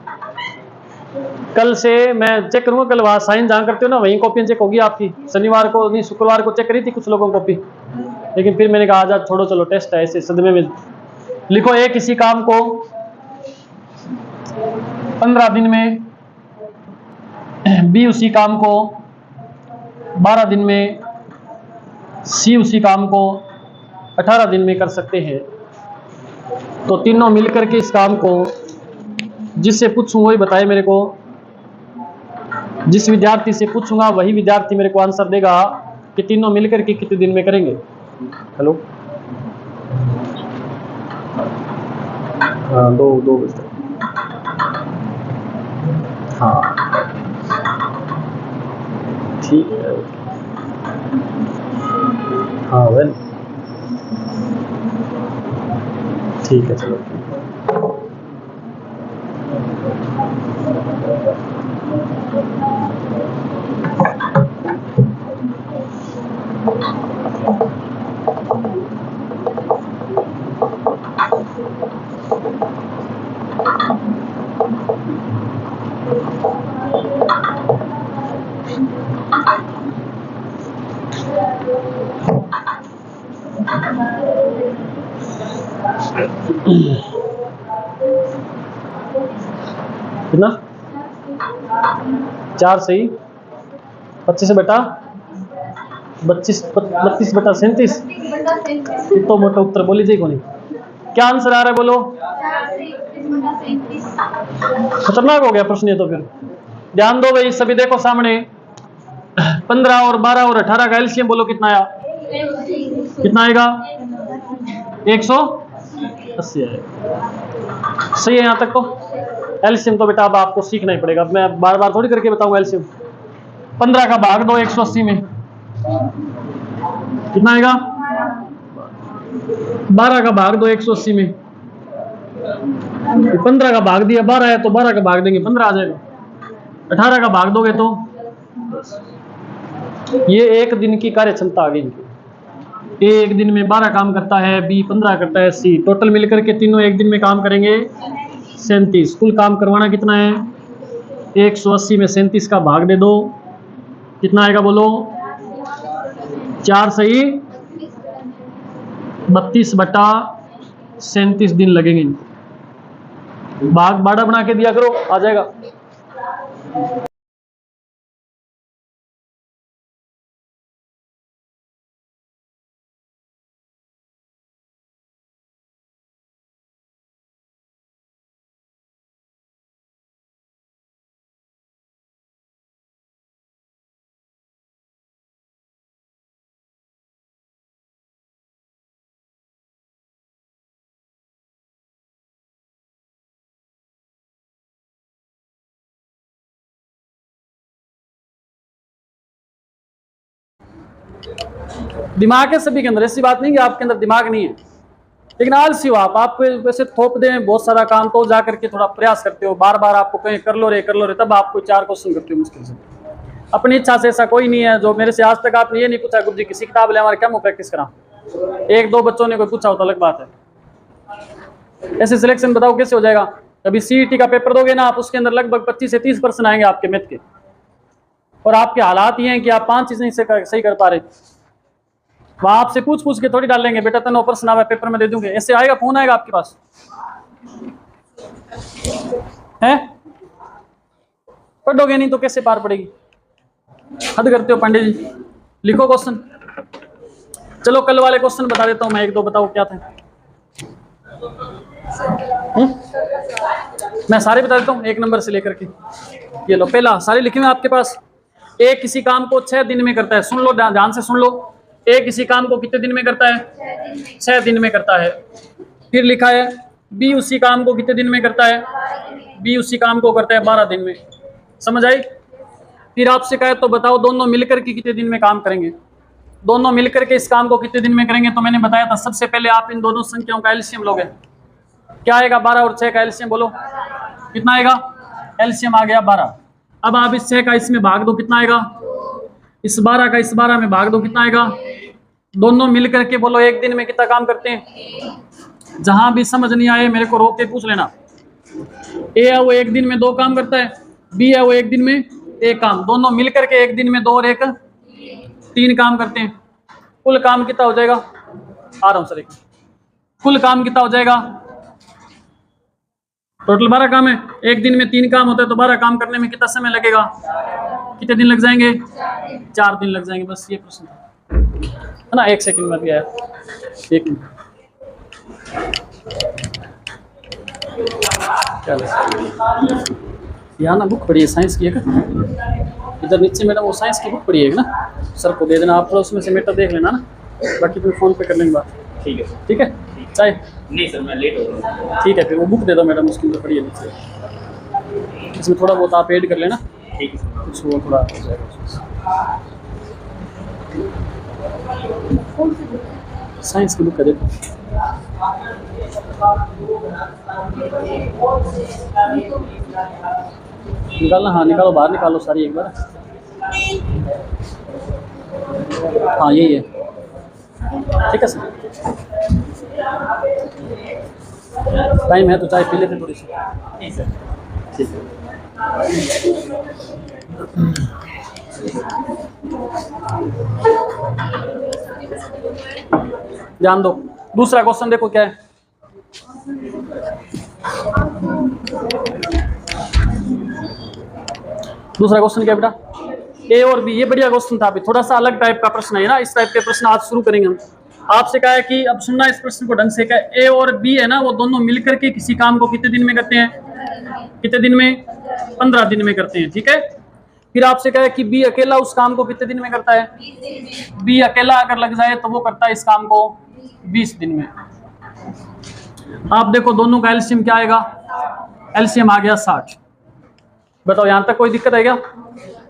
कल से मैं चेक करूंगा, कल वहां साइन जहां करते हो ना वहीं कॉपी चेक होगी आपकी। शनिवार को नहीं, शुक्रवार को चेक करी थी कुछ लोगों को कॉपी, लेकिन फिर मैंने कहा आज छोड़ो, चलो टेस्ट है ऐसे सदमे में। लिखो, एक किसी काम को 15 दिन में, बी उसी काम को 12 दिन में, सी उसी काम को 18 दिन में कर सकते हैं। तो तीनों मिलकर के इस काम को, जिससे पूछूं वही बताए मेरे को, जिस विद्यार्थी से पूछूंगा वही विद्यार्थी मेरे को आंसर देगा कि तीनों मिलकर के कितने दिन में करेंगे। हेलो, हाँ 2 बजे, हाँ ठीक है, हाँ वेल ठीक है, चलो कितना 4 सही 25 बटा 32 बटा 37, तो मोटा उत्तर बोली जाए को नहीं। क्या आंसर आ रहा है बोलो, खतरनाक हो गया प्रश्न ये तो। फिर ध्यान दो भाई सभी, देखो सामने 15 और 12 और 18 का एलसीएम बोलो कितना आया, कितना आएगा 180 आएगा। सही है यहाँ तक तो। एलसीएम तो बेटा अब आपको सीखना ही पड़ेगा, मैं बार बार थोड़ी करके बताऊंगा एलसीएम। 15 का भाग दो 180 में कितना आएगा, 12 का भाग दो 180 में, 15 का भाग दिया 12 है तो 12 का भाग देंगे 15 आ जाएगा, 18 का भाग दोगे तो ये एक दिन की कार्य क्षमता आ गई इनकी। एक दिन में 12 काम करता है, बी 15 करता है, सी टोटल मिलकर के तीनों एक दिन में काम करेंगे 37। कुल काम करवाना कितना है 180 में 37 का भाग दे दो कितना आएगा बोलो? 4 सही 32/37 दिन लगेंगे। भाग बाड़ा बना के दिया करो, आ जाएगा। दिमाग है सभी के अंदर, ऐसी बात नहीं कि आपके अंदर दिमाग नहीं है, लेकिन आलसी हो आप वैसे थोप दें बहुत सारा काम, तो जाकर के थोड़ा प्रयास करते हो, बार बार आपको कहें कर लो रे, तब आपको 4 क्वेश्चन करते हो मुश्किल से। अपनी इच्छा से ऐसा कोई नहीं है। जो मेरे से आज तक आपने ये नहीं पूछा गुरु जी किसी किताब ले हमारे क्या मुँह प्रैक्टिस करा, 1-2 बच्चों ने कोई पूछा हो तो अलग बात है। ऐसे सिलेक्शन बताओ कैसे हो जाएगा? कभी सीईटी का पेपर दोगे ना आप, उसके अंदर लगभग 25 से 30% आएंगे आपके मैथ के, और आपके हालात ये हैं कि आप 5 चीजें सही कर पा रहे। वहां आपसे पूछ के थोड़ी डालेंगे बेटा तने ऑपरेशन आवा पेपर में दे दूंगे, ऐसे आएगा? फोन आएगा आपके पास है? पढ़ोगे नहीं तो कैसे पार पड़ेगी? हद करते हो पांडे जी। लिखो क्वेश्चन। चलो कल वाले क्वेश्चन बता देता हूं मैं, 1-2 बताओ क्या थे। मैं सारे बता देता हूँ 1 नंबर से लेकर के। ये लो पहला, सारे लिखे हुए आपके पास। ए किसी काम को 6 दिन में करता है, सुन लो ध्यान से सुन लो। ए किसी काम को कितने दिन में करता है? 6 दिन में करता है। फिर लिखा है बी उसी काम को कितने दिन में करता है? बी उसी काम को करता है 12 दिन में। समझ आई? फिर आपसे कहे तो बताओ दोनों मिलकर के कितने दिन में काम करेंगे? दोनों मिलकर के इस काम को कितने दिन में करेंगे? तो मैंने बताया था सबसे पहले आप इन दोनों संख्याओं का एलसीएम लोगे। क्या आएगा? 12 और 6 का एलसीएम बोलो कितना आएगा? एलसीएम आ गया 12। अब आप इस 6 का इसमें भाग दो, कितना आएगा? इस 12 का इस 12 में भाग दो, कितना आएगा? दोनों मिलकर के बोलो एक दिन में कितना काम करते हैं? जहां भी समझ नहीं आए मेरे को रोक के पूछ लेना। ए है वो एक दिन में 2 काम करता है, बी है वो एक दिन में 1 काम, दोनों मिलकर के एक दिन में 2 और 1 3 काम करते हैं। कुल काम कितना हो जाएगा? आ रहा हूं सर, कुल काम कितना हो जाएगा? टोटल 12 काम है, एक दिन में 3 काम होता है, तो 12 काम करने में कितना समय लगेगा? कितने दिन लग जाएंगे? 4 दिन लग जाएंगे। बस ये प्रश्न है ना। 1 सेकंड में भी आया, 1 मिनट। यहाँ ना बुक पढ़ी है साइंस की एक, इधर नीचे मैडम वो साइंस की बुक पढ़ी है ना, सर को दे देना आप, थोड़ा उसमें से मेटर देख लेना ना, बाकी फिर फोन पे कर लेंगे बात। ठीक है ठीक है। चाहे नहीं सर मैं लेट हो रहा हूँ। ठीक है, फिर वो बुक दे दो मैडम, उसकी अंदर पढ़ी है नीचे, इसमें थोड़ा बहुत आप ऐड कर लेना। ठीक है सर। कुछ वो थोड़ा हो जाएगा। साइंस की बुक है देखो। निकालना, हाँ निकालो, बाहर निकालो सारी एक बार। हाँ यही है, ठीक है सर। टाइम है तो चाय पी लेते थोड़ी सी। नहीं सर ठीक है। ध्यान दो, दूसरा क्वेश्चन देखो क्या है। दूसरा क्वेश्चन क्या है बेटा? ए और बी, ये बढ़िया क्वेश्चन था। अभी थोड़ा सा अलग टाइप का प्रश्न है ना, इस टाइप के प्रश्न आज शुरू करेंगे हम। आपसे कहा है कि अब सुनना इस प्रश्न को ढंग से, क्या ए और बी है ना, वो दोनों मिलकर के किसी काम को कितने दिन में करते हैं? कितने दिन में? 15 दिन में करते हैं, ठीक है। फिर आपसे कहा है कि बी अकेला उस काम को कितने दिन में करता है? बी अकेला अगर लग जाए तो वो करता है इस काम को 20 दिन में। आप देखो दोनों का एलसीएम क्या आएगा? एलसीएम आ गया 60। बताओ यहां तक कोई दिक्कत है क्या?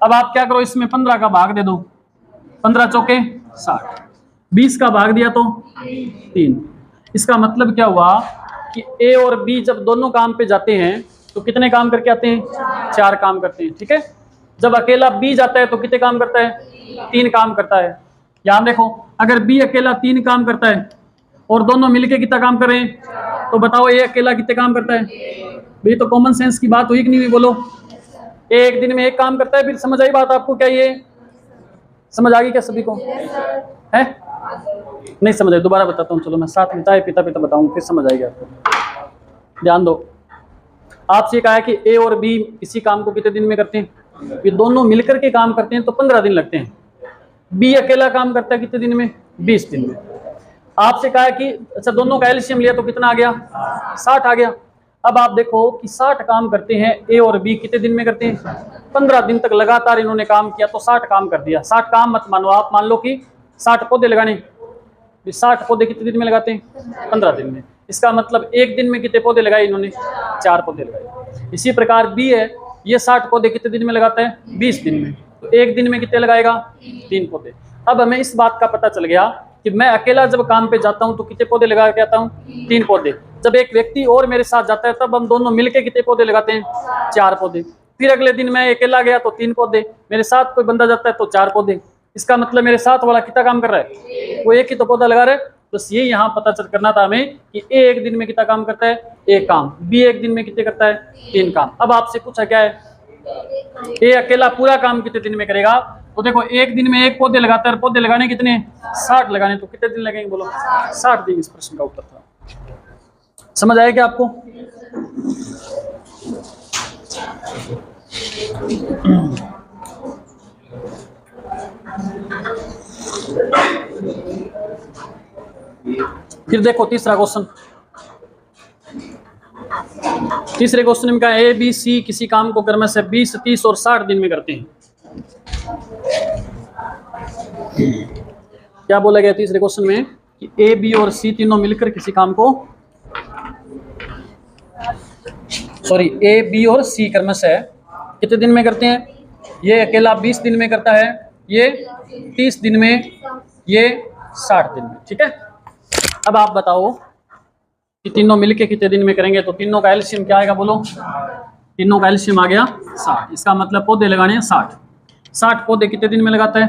अब आप क्या करो, इसमें 15 का भाग दे दो, 15 चौके 60, 20 का भाग दिया तो 3। इसका मतलब क्या हुआ कि ए और बी जब दोनों काम पे जाते हैं तो कितने काम करके आते हैं? 4 काम करते हैं, ठीक है। जब अकेला बी जाता है तो कितने काम करता है? 3 काम करता है। याद देखो, अगर बी अकेला 3 काम करता है और दोनों मिलके कितना काम कर रहे हैं, तो बताओ ए अकेला कितने काम करता है? भाई तो कॉमन सेंस की बात हुई कि नहीं हुई? बोलो। ए एक दिन में 1 काम करता है। फिर समझ आई बात आपको क्या? ये समझ आ गई क्या सभी को? है नहीं समझ आई? दोबारा बताता हूँ, चलो मैं साथ में चाय पीता पीता बताऊँ, फिर समझ आएगी आपको। ध्यान दो, आपसे कहा है कि ए और बी किसी काम को कितने दिन में करते हैं? ये दोनों मिलकर के काम करते हैं तो 15 दिन लगते हैं। बी अकेला काम करता है कितने दिन में? 20 दिन में। आपसे कहा है कि अच्छा दोनों का एलसीएम लिया तो कितना आ गया? 60 आ गया। अब आप देखो कि 60 काम करते हैं ए और बी, कितने दिन में करते हैं? 15 दिन तक लगातार इन्होंने काम किया तो 60 काम कर दिया। 60 काम मत मानो, आप मान लो कि 60 पौधे लगाने, 60 पौधे कितने दिन में लगाते हैं? 15 दिन में। इसका मतलब एक दिन में कितने पौधे लगाए इन्होंने? 4 पौधे लगाए। इसी प्रकार बी है, ये 60 पौधे कितने दिन में लगाता है? 20 दिन में। तो एक दिन में कितने लगाएगा? 3 पौधे। अब हमें इस बात का पता चल गया कि मैं अकेला जब काम पे जाता हूं तो कितने पौधे लगा के आता हूं? 3 पौधे। जब एक व्यक्ति और मेरे साथ जाता है तब हम दोनों मिलके कितने पौधे लगाते हैं? 4 पौधे। फिर अगले दिन मैं अकेला गया तो 3 पौधे, मेरे साथ कोई बंदा जाता है तो 4 पौधे। इसका मतलब मेरे साथ वाला कितना काम कर रहा है? वो एक ही तो पौधा लगा रहा है। बस ये यहाँ पता चल करना था हमें कि ए एक दिन में कितना काम करता है? 1 काम। बी एक दिन में कितने करता है? 3 काम। अब आपसे पूछा क्या है? ए अकेला पूरा काम कितने दिन में करेगा? तो देखो एक दिन में 1 पौधे लगाता है, और पौधे लगाने कितने? 60 लगाने, तो कितने दिन लगेंगे बोलो? 60 दिन। इस प्रश्न का उत्तर था। समझ आया क्या आपको? फिर देखो तीसरा क्वेश्चन। तीसरे क्वेश्चन में कहा ए बी सी किसी काम को क्रम से 20, 30 और 60 दिन में करते हैं। क्या बोला गया तीसरे क्वेश्चन में? कि ए बी और सी तीनों मिलकर किसी काम को, सॉरी ए बी और सी क्रम से कितने दिन में करते हैं? ये अकेला 20 दिन में करता है, ये 30 दिन में, ये 60 दिन में। ठीक है, अब आप बताओ कि तीनों मिलके कितने दिन में करेंगे? तो तीनों का एलसीएम क्या आएगा बोलो? तीनों का एलसीएम आ गया 60। इसका मतलब पौधे लगाने हैं 60। 60 पौधे कितने दिन में लगाता है?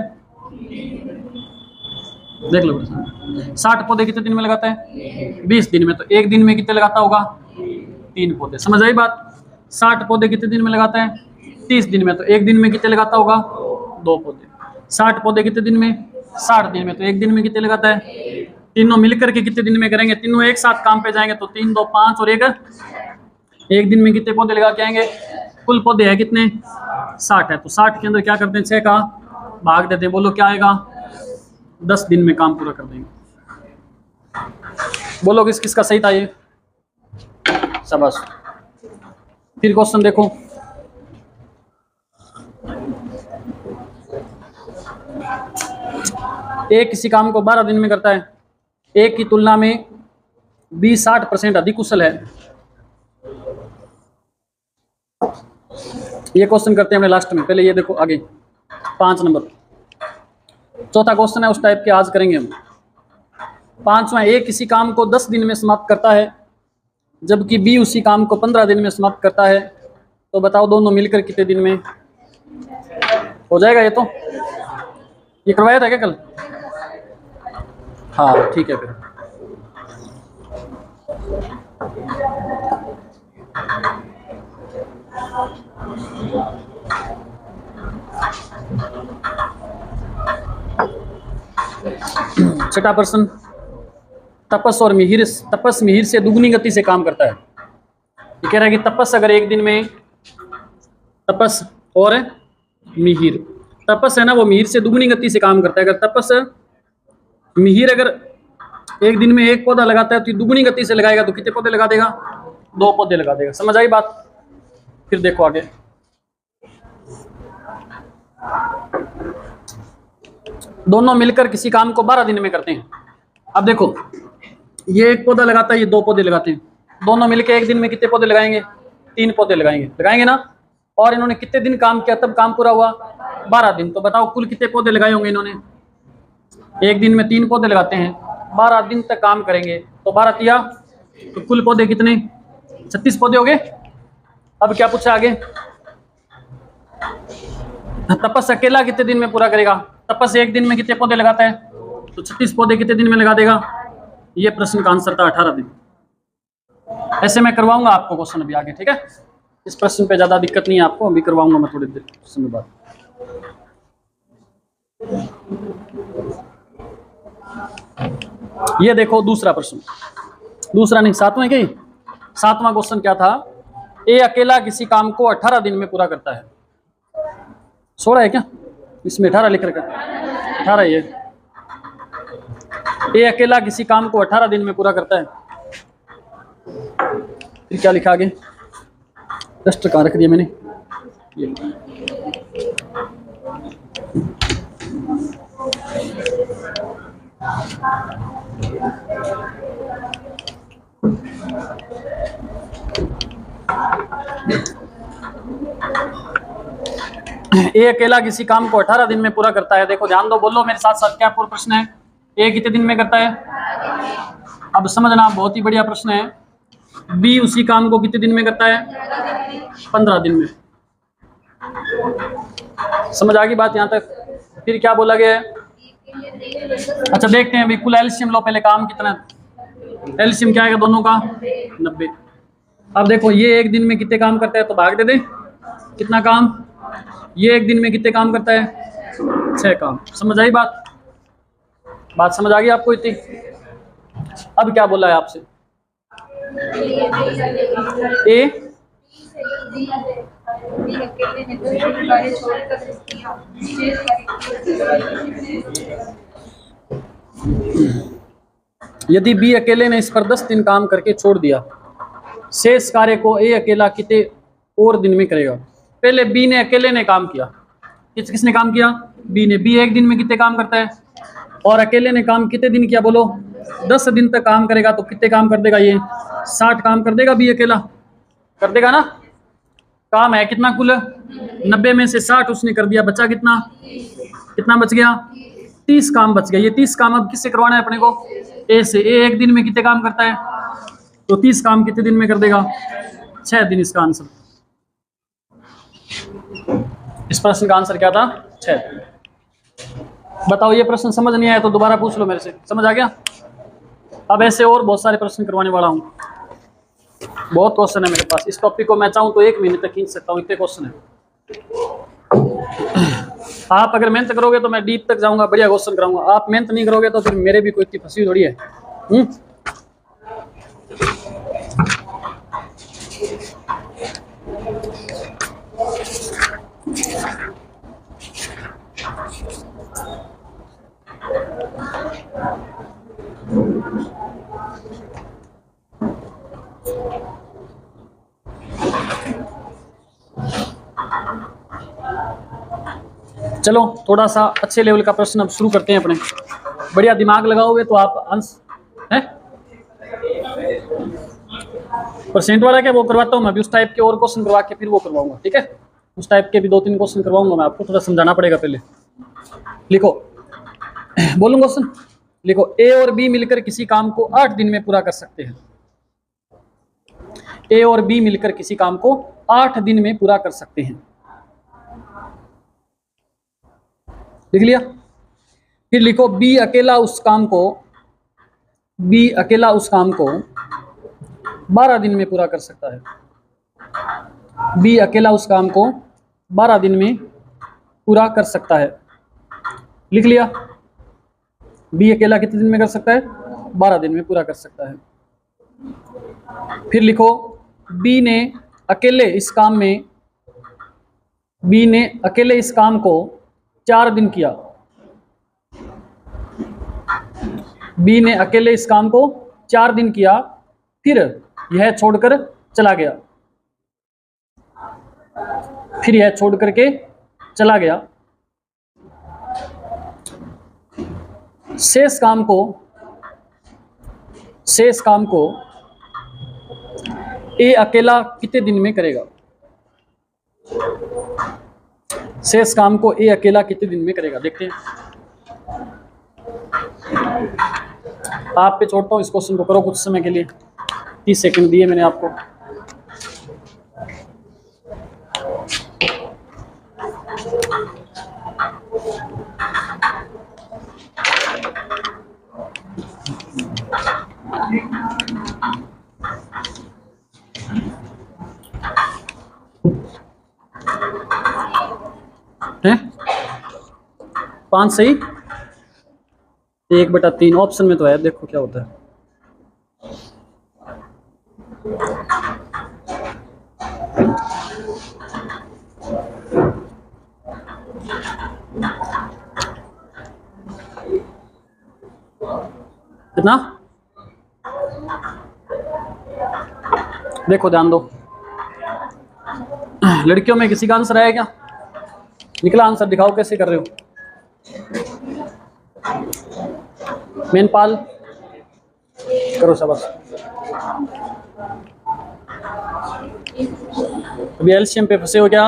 देख लो 60 पौधे कितने दिन में लगाता है? 20 दिन में। तो एक दिन में कितने लगाता होगा? 3 पौधे। समझ आई बात? 60 पौधे कितने दिन में लगाता है? 30 दिन में। तो एक दिन में कितने लगाता होगा? 2 पौधे। 60 पौधे कितने दिन में? 60 दिन में। तो एक दिन में कितने लगाता है? तीनों मिलकर के कितने दिन में करेंगे? तीनों एक साथ काम पे जाएंगे तो 3, 2, 5 और एक दिन में कितने पौधे लगा के आएंगे? कुल पौधे है कितने? 60 है। तो 60 के अंदर क्या करते हैं? 6 का भाग देते हैं। बोलो क्या आएगा? 10 दिन में काम पूरा कर देंगे। बोलो किस किसका सही था ये? शाबाश। फिर क्वेश्चन देखो। एक किसी काम को 12 दिन में करता है, एक की तुलना में 20-60% अधिक कुशल है। ये क्वेश्चन करते हैं हमने लास्ट में। पहले ये देखो आगे 5 नंबर। चौथा क्वेश्चन है उस टाइप के आज करेंगे हम। 5वां, ए किसी काम को 10 दिन में समाप्त करता है जबकि बी उसी काम को 15 दिन में समाप्त करता है। तो बताओ दोनों मिलकर कितने दिन में हो जाएगा? ये करवाया था क्या कल? हाँ ठीक है। फिर छठा प्रश्न, तपस और मिहिर। तपस मिहिर से दुगनी गति से काम करता है। ये कह रहा है कि तपस अगर एक दिन में, तपस और मिहिर, तपस है ना वो मिहिर से दुगनी गति से काम करता है। अगर तपस मिहिर अगर एक दिन में 1 पौधा लगाता है तो दुगनी गति से लगाएगा तो कितने पौधे लगा देगा? 2 पौधे लगा देगा। समझ आई बात? फिर देखो आगे। दोनों मिलकर किसी काम को 12 दिन में करते हैं। अब देखो ये 1 पौधा लगाता है, ये 2 पौधे लगाते हैं। दोनों मिलकर एक दिन में कितने पौधे लगाएंगे? 3 पौधे लगाएंगे ना। और इन्होंने कितने दिन काम किया तब काम पूरा हुआ? 12 दिन। तो बताओ कुल कितने पौधे लगाए होंगे इन्होंने? एक दिन में 3 पौधे लगाते हैं, 12 दिन तक काम करेंगे तो 12 तिया, तो कुल पौधे कितने? 36 पौधे हो गए। अब क्या पूछा आगे? तपस अकेला कितने दिन में पूरा करेगा? तपस एक दिन में कितने पौधे लगाता है? तो 36 पौधे कितने दिन में लगा देगा? ये प्रश्न का आंसर था 18 दिन। ऐसे मैं करवाऊंगा आपको क्वेश्चन अभी आगे। ठीक है, इस प्रश्न पे ज्यादा दिक्कत नहीं है आपको, अभी करवाऊंगा मैं थोड़ी देर समय बाद। ये देखो दूसरा प्रश्न, दूसरा नहीं सातवां के, सातवां क्वेश्चन क्या था? ए अकेला किसी काम को 18 दिन में पूरा करता है। 16 है क्या इसमें? 18 लिख रखा है, 18 ये। ए अकेला किसी काम को 18 दिन में पूरा करता है। फिर क्या लिखा आगे? डस्टर कहाँ रख दिया मैंने? ये ए अकेला किसी काम को 18 दिन में पूरा करता है। देखो ध्यान दो, बोलो मेरे साथ साथ, क्या पूरा प्रश्न है? ए कितने दिन में करता है? अब समझना, बहुत ही बढ़िया प्रश्न है। बी उसी काम को कितने दिन में करता है? 15 दिन में। समझ आ गई बात यहाँ तक? फिर क्या बोला गया है? अच्छा देखते हैं अभी, कुल एलसीएम लो पहले। काम कितना? एलसीएम क्या है दोनों का? 90। अब देखो ये एक दिन में कितने काम करता है, तो भाग दे दे। कितना काम? ये एक दिन में कितने काम करता है? 6 काम। समझ आई बात? बात समझ आ गई आपको इतनी? अब क्या बोला है आपसे? ए यदि बी अकेले ने इस पर 10 दिन काम करके छोड़ दिया, शेष कार्य को ए अकेला कितने और दिन में करेगा? पहले बी ने अकेले ने काम किया। किसने काम किया? बी ने। बी एक दिन में कितने काम करता है? और अकेले ने काम कितने दिन किया बोलो? 10 दिन तक काम करेगा तो कितने काम कर देगा? ये 60 काम कर देगा। बी अकेला कर देगा ना? काम है कितना कुल? 90 में से 60 उसने कर दिया, बचा कितना? कितना बच गया? 30 काम बच गया। ये 30 काम अब किससे करवाना है अपने को? ए से। ए एक दिन में कितने काम करता है? तो 30 काम कितने दिन में कर देगा? 6 दिन। इसका आंसर, इस प्रश्न का आंसर क्या था? 6। बताओ ये प्रश्न समझ नहीं आया तो दोबारा पूछ लो मेरे से। समझ आ गया? अब ऐसे और बहुत सारे प्रश्न करवाने वाला हूँ। बहुत क्वेश्चन है मेरे पास। इस टॉपिक को मैं चाहूँ तो 1 महीने तक खींच सकता हूँ, इतने क्वेश्चन है। आप अगर मेहनत करोगे तो मैं डीप तक जाऊंगा, बढ़िया क्वेश्चन कराऊंगा। आप मेहनत नहीं करोगे तो फिर मेरे भी कोई इतनी फंसी थोड़ी है। चलो थोड़ा सा अच्छे लेवल का प्रश्न अब शुरू करते हैं अपने। बढ़िया दिमाग लगाओगे तो आप आंसर है। परसेंट वाला क्या वो करवाता हूँ मैं अभी, उस टाइप के और क्वेश्चन करवा के फिर वो करवाऊंगा। ठीक है, उस टाइप के भी 2-3 क्वेश्चन करवाऊंगा मैं आपको, थोड़ा समझाना पड़ेगा पहले। लिखो, बोलूँ क्वेश्चन? लिखो, ए और बी मिलकर किसी काम को 8 दिन में पूरा कर सकते हैं। ए और बी मिलकर किसी काम को 8 दिन में पूरा कर सकते हैं। लिख लिया? फिर लिखो, बी अकेला उस काम को 12 दिन में पूरा कर सकता है। बी अकेला उस काम को 12 दिन में पूरा कर सकता है। लिख लिया? बी अकेला कितने दिन में कर सकता है? 12 दिन में पूरा कर सकता है। फिर लिखो, बी ने अकेले इस काम को 4 दिन किया। बी ने अकेले इस काम को 4 दिन किया, फिर यह छोड़कर चला गया। फिर यह छोड़ करके चला गया। शेष काम को ए अकेला कितने दिन में करेगा? शेष काम को ए अकेला कितने दिन में करेगा? देखते हैं। आप पे छोड़ता हूँ, इस क्वेश्चन को करो कुछ समय के लिए। 30 सेकंड दिए मैंने आपको। 5 सही 1/3 ऑप्शन में तो है, देखो क्या होता है। कितना देखो, ध्यान दो। लड़कियों में किसी का आंसर है क्या? निकला आंसर, दिखाओ कैसे कर रहे हो। मेनपाल करो, शाबाश। अभी एलसीएम पे फंसे हो क्या?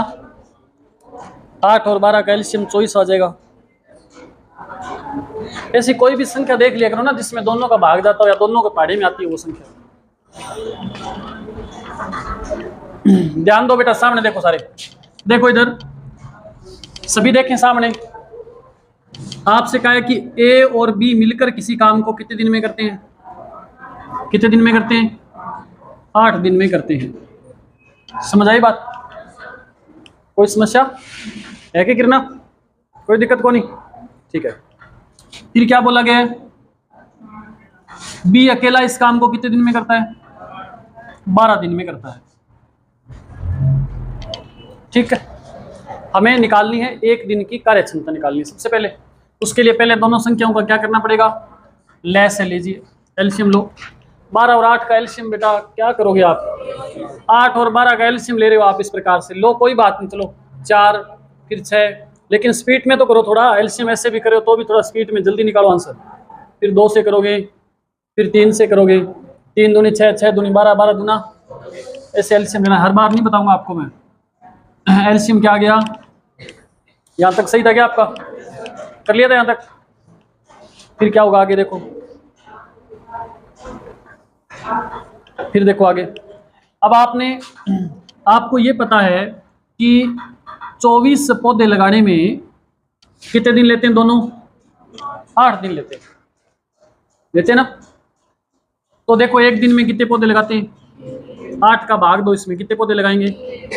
8 और 12 का एलसीएम 24 आ जाएगा। ऐसी कोई भी संख्या देख लिया करो ना जिसमें दोनों का भाग जाता हो या दोनों के पहाड़ी में आती है वो संख्या। ध्यान दो बेटा, सामने देखो सारे, देखो इधर सभी देखें सामने। आपसे कहा है कि ए और बी मिलकर किसी काम को कितने दिन में करते हैं? कितने दिन में करते हैं? 8 दिन में करते हैं। समझ आई बात? कोई समस्या है कि किरना? कोई दिक्कत को नहीं? ठीक है। फिर क्या बोला गया है? बी अकेला इस काम को कितने दिन में करता है? 12 दिन में करता है। ठीक है, हमें निकालनी है एक दिन की कार्य क्षमता निकालनी है सबसे पहले। उसके लिए पहले दोनों संख्याओं का क्या करना पड़ेगा? लैस है, लीजिए एलसीएम लो। 12 और 8 का एलसीएम बेटा क्या करोगे आप? 8 और 12 का एलसीएम ले रहे हो आप, इस प्रकार से लो, कोई बात नहीं, चलो 4 फिर 6, लेकिन स्पीड में तो करो थोड़ा। एलसीएम ऐसे भी करो तो भी थोड़ा स्पीड में जल्दी निकालो आंसर। फिर 2 से करोगे, फिर 3 से करोगे, 3 दूनी 6, 6 दूनी 12, 12 दूना, ऐसे एलसीएम लेना। हर बार नहीं बताऊंगा आपको मैं। एलसीएम क्या आ गया? यहाँ तक सही था क्या आपका? कर लिया था यहाँ तक? फिर क्या होगा आगे देखो, फिर देखो आगे। अब आपको ये पता है कि 24 पौधे लगाने में कितने दिन लेते हैं दोनों? 8 दिन लेते हैं ना। तो देखो एक दिन में कितने पौधे लगाते हैं? 8 का भाग दो इसमें, कितने पौधे लगाएंगे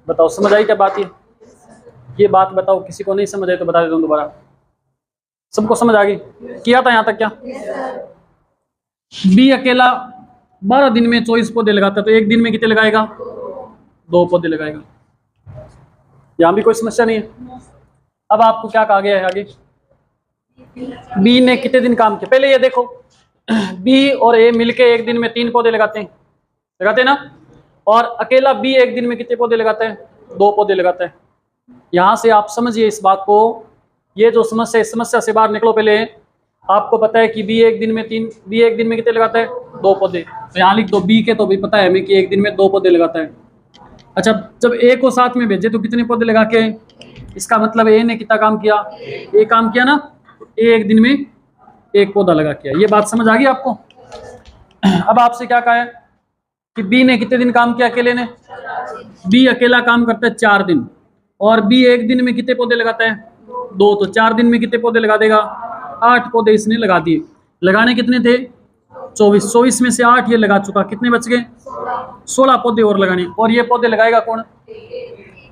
बताओ? समझ आई क्या बात? ये बात बताओ, किसी को नहीं समझ आई तो बता देता हूँ दोबारा। सबको समझ आ गई? किया था यहाँ तक क्या? बी अकेला 12 दिन में 24 पौधे लगाता है, तो एक दिन में कितने लगाएगा? 2 पौधे लगाएगा। यहाँ भी कोई समस्या नहीं है। अब आपको क्या कहा गया है आगे? बी ने कितने दिन काम किया? पहले ये देखो, बी और ए मिलके एक दिन में 3 पौधे लगाते हैं ना। और अकेला बी एक दिन में कितने पौधे लगाता है? 2 पौधे लगाता है। यहां से आप समझिए इस बात को, ये जो समस्या से बाहर निकलो। पहले आपको पता है कि बी एक दिन में कितने लगाता है? 2 पौधे। तो यहाँ लिख दो, बी के तो भी पता है हमें कि एक दिन में 2 पौधे लगाता है। अच्छा, जब ए को साथ में भेजे तो कितने पौधे लगा के? इसका मतलब ए ने कितना काम किया? ए काम किया ना, ए एक दिन में 1 पौधा लगा किया। ये बात समझ आ गई आपको? अब आपसे क्या कहा है कि बी ने कितने दिन काम किया अकेले ने? बी अकेला काम करता है 4 दिन, और बी एक दिन में कितने पौधे लगाता है? 2। तो 4 दिन में कितने पौधे लगा देगा? 8 पौधे इसने लगा दिए। लगाने कितने थे? 24 में से 8 ये लगा चुका, कितने बच गए? 16 पौधे और लगाने। और ये पौधे लगाएगा कौन?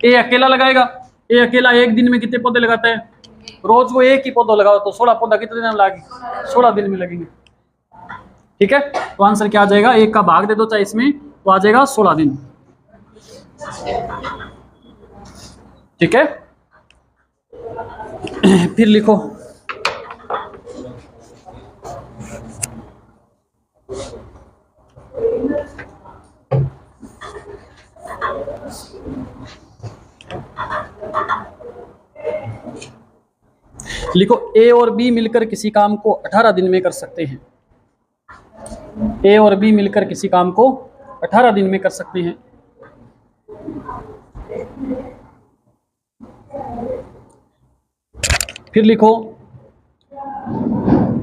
ए अकेला लगाएगा। ए अकेला एक दिन में कितने पौधे लगाता है? रोज वो एक ही पौधा लगाओ तो 16 पौधा कितने दिन में लगेंगे? 16 दिन में लगेंगे। ठीक है, तो आंसर क्या आ जाएगा? 1 का भाग दे दो चाहे इसमें, तो आ जाएगा 16 दिन। ठीक है, फिर लिखो, ए और बी मिलकर किसी काम को 18 दिन में कर सकते हैं। ए और बी मिलकर किसी काम को 18 दिन में कर सकते हैं। फिर लिखो,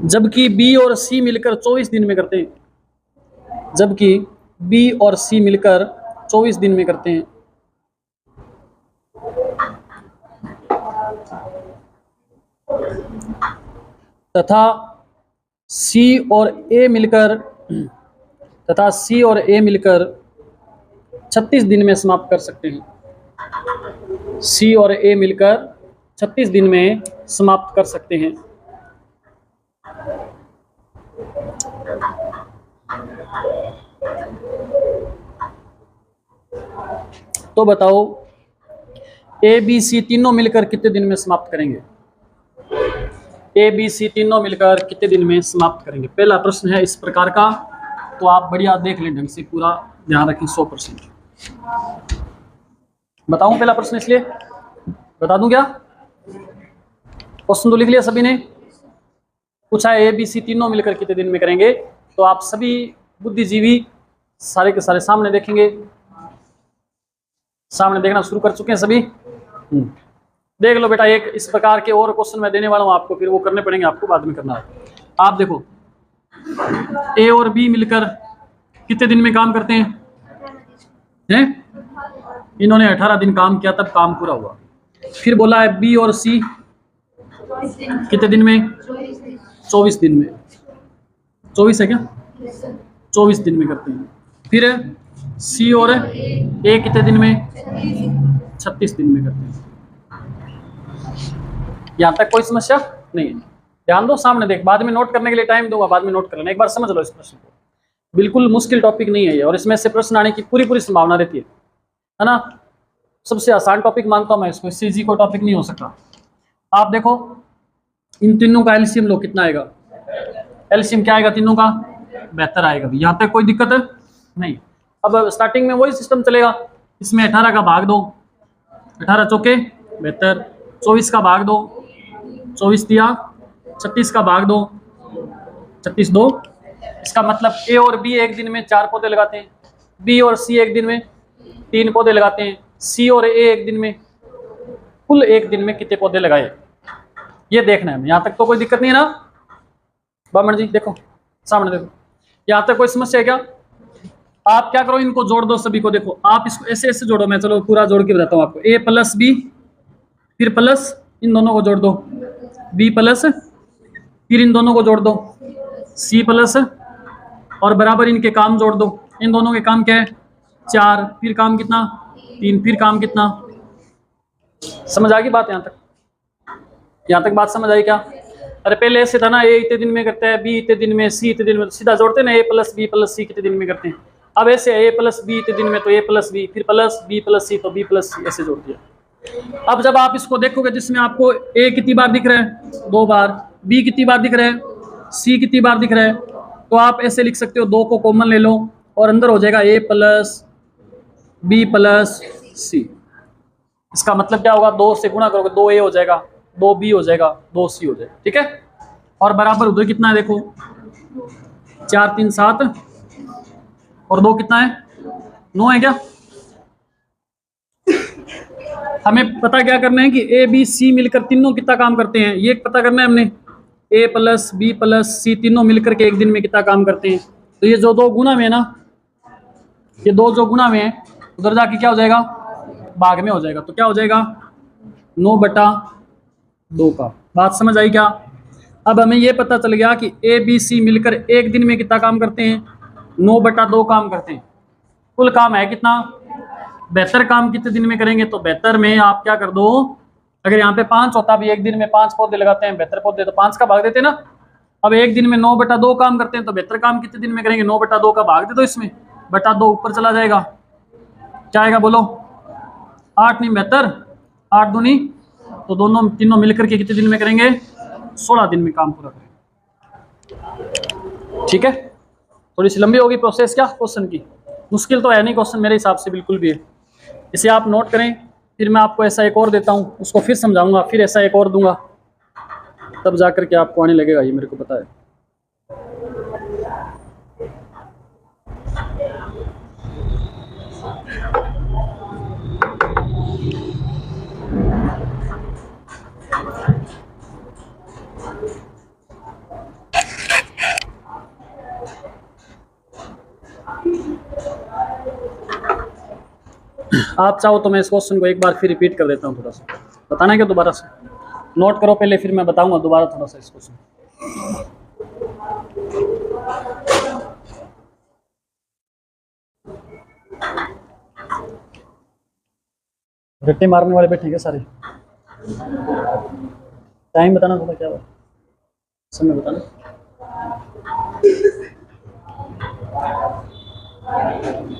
जबकि बी और सी मिलकर 24 दिन में करते हैं। जबकि बी और सी मिलकर 24 दिन में करते हैं। तथा सी और ए मिलकर 36 दिन में समाप्त कर सकते हैं। सी और ए मिलकर 36 दिन में समाप्त कर सकते हैं। तो बताओ ए बी सी तीनों मिलकर कितने दिन में समाप्त करेंगे? ए बी सी तीनों मिलकर कितने दिन में समाप्त करेंगे? पहला प्रश्न है इस प्रकार का, तो आप बढ़िया देख लें ढंग से, पूरा ध्यान रखें 100%। बताऊं पहला प्रश्न, इसलिए बता दूं क्या? क्वेश्चन तो लिख लिया सभी ने? पूछा है ए बी सी तीनों मिलकर कितने दिन में करेंगे, तो आप सभी बुद्धिजीवी सारे के सारे सामने देखेंगे, सामने देखना शुरू कर चुके हैं सभी। देख लो बेटा, एक इस प्रकार के और क्वेश्चन मैं देने वाला हूं आपको, फिर वो करने पड़ेंगे आपको, बाद में करना है। आप देखो ए और बी मिलकर कितने दिन में काम करते हैं? इन्होंने 18 दिन काम किया, तब काम पूरा हुआ। फिर बोला है बी और सी कितने दिन में? 24 दिन में। 24 है क्या? 24 दिन में करते हैं। फिर सी और ए कितने दिन में? 36 दिन में करते हैं। यहां तक कोई समस्या नहीं है? ध्यान दो, सामने देख, बाद में नोट करने के लिए टाइम दूंगा, बाद में नोट कर लेना। एक बार समझ लो इस प्रश्न को, बिल्कुल मुश्किल टॉपिक नहीं है ये, और इसमें से प्रश्न आने की पूरी संभावना रहती है ना। सबसे आसान टॉपिक मानता हूं मैं इसको, सीजी को टॉपिक नहीं हो सकता। आप देखो इन तीनों का एलसीएम लो, कितना आएगा? एलसीएम क्या आएगा तीनों का? 72 आएगा। यहाँ तक कोई दिक्कत नहीं। अब स्टार्टिंग में वही सिस्टम चलेगा, इसमें 18 का भाग दो, 18 चौके 72, 24 का भाग दो, 24 दिया, 36 का भाग दो, 36 दो। इसका मतलब ए और बी एक दिन में 4 पौधे लगाते हैं, बी और सी एक दिन में 3 पौधे लगाते हैं, सी और ए एक दिन में, कुल एक दिन में कितने पौधे लगाए, ये देखना है। यहाँ तक तो कोई दिक्कत नहीं है ना बामण जी? देखो सामने देखो, यहाँ तक कोई समस्या है क्या? आप क्या करो, इनको जोड़ दो सभी को। देखो आप इसको ऐसे ऐसे जोड़ो, मैं चलो पूरा जोड़ के बताता हूँ आपको। ए प्लस बी, फिर प्लस इन दोनों को जोड़ दो, बी प्लस, फिर इन दोनों को जोड़ दो, सी प्लस, और बराबर इनके काम जोड़ दो। इन दोनों के काम क्या है? 4, फिर काम कितना? 3, फिर काम कितना? समझ आ गई बात? यहाँ तक बात समझ आई क्या? अरे पहले ऐसे था ना, ए इतने दिन में करता है, बी इतने दिन में, सी इतने दिन में, सीधा जोड़ते ना, ए प्लस बी प्लस सी कितने दिन में करते हैं। अब ऐसे ए प्लस बी इतने दिन में, तो ए प्लस बी, फिर प्लस बी प्लस सी, तो बी प्लस सी, ऐसे जोड़ दिया। अब जब आप इसको देखोगे, जिसमें आपको ए कितनी बार दिख रहा है? 2 बार, बी कितनी बार दिख रहा है? सी कितनी बार दिख रहा है? तो आप ऐसे लिख सकते हो, 2 को कॉमन ले लो और अंदर हो जाएगा ए प्लस बी प्लस सी। इसका मतलब क्या होगा? 2 से गुणा करोगे 2 ए हो जाएगा, 2 बी हो जाएगा, 2 सी हो जाएगा, ठीक है। और बराबर उधर कितना है? देखो 4 3 7 और 2 कितना है? 9 है क्या? हमें पता क्या करना है कि ए बी सी मिलकर तीनों कितना काम करते हैं, ये पता करना है हमने। ए प्लस बी प्लस सी तीनों मिलकर के एक दिन में कितना काम करते हैं। तो ये जो 2 गुना में है ना, ये 2 जो गुना में है, उधर जाके क्या हो जाएगा? भाग में हो जाएगा। तो क्या हो जाएगा? 9/2 का। बात समझ आई क्या? अब हमें ये पता चल गया कि ए बी सी मिलकर एक दिन में कितना काम करते हैं? 9/2 काम करते हैं। कुल काम है कितना? 72 काम कितने दिन में करेंगे? तो 72 में आप क्या कर दो, अगर यहाँ पे 5 होता, भी एक दिन में 5 पौधे लगाते हैं, 72 पौधे, तो 5 का भाग देते ना। अब एक दिन में 9/2 काम करते हैं, तो 72 काम कितने दिन में करेंगे? 9/2 का भाग दे दो इसमें, बटा 2 ऊपर चला जाएगा, क्या आएगा बोलो? 8 नहीं 72, 8 दूनी, तो दोनों तीनों मिलकर के कितने दिन में करेंगे? 16 दिन में काम पूरा करेंगे, ठीक है। थोड़ी सी लंबी होगी प्रोसेस क्या क्वेश्चन की, मुश्किल तो है नहीं क्वेश्चन मेरे हिसाब से, बिल्कुल भी है। इसे आप नोट करें, फिर मैं आपको ऐसा एक और देता हूँ, उसको फिर समझाऊंगा, फिर ऐसा एक और दूंगा, तब जाकर के आपको आने लगेगा, ये मेरे को पता है। आप चाहो तो मैं इस क्वेश्चन को एक बार फिर रिपीट कर देता हूँ, थोड़ा सा बताना है क्या? दोबारा से नोट करो पहले, फिर मैं बताऊंगा दोबारा थोड़ा सा इस क्वेश्चन। रट्टे मारने वाले बैठे हैं सारे? टाइम बताना थोड़ा, क्या हुआ समय बताना।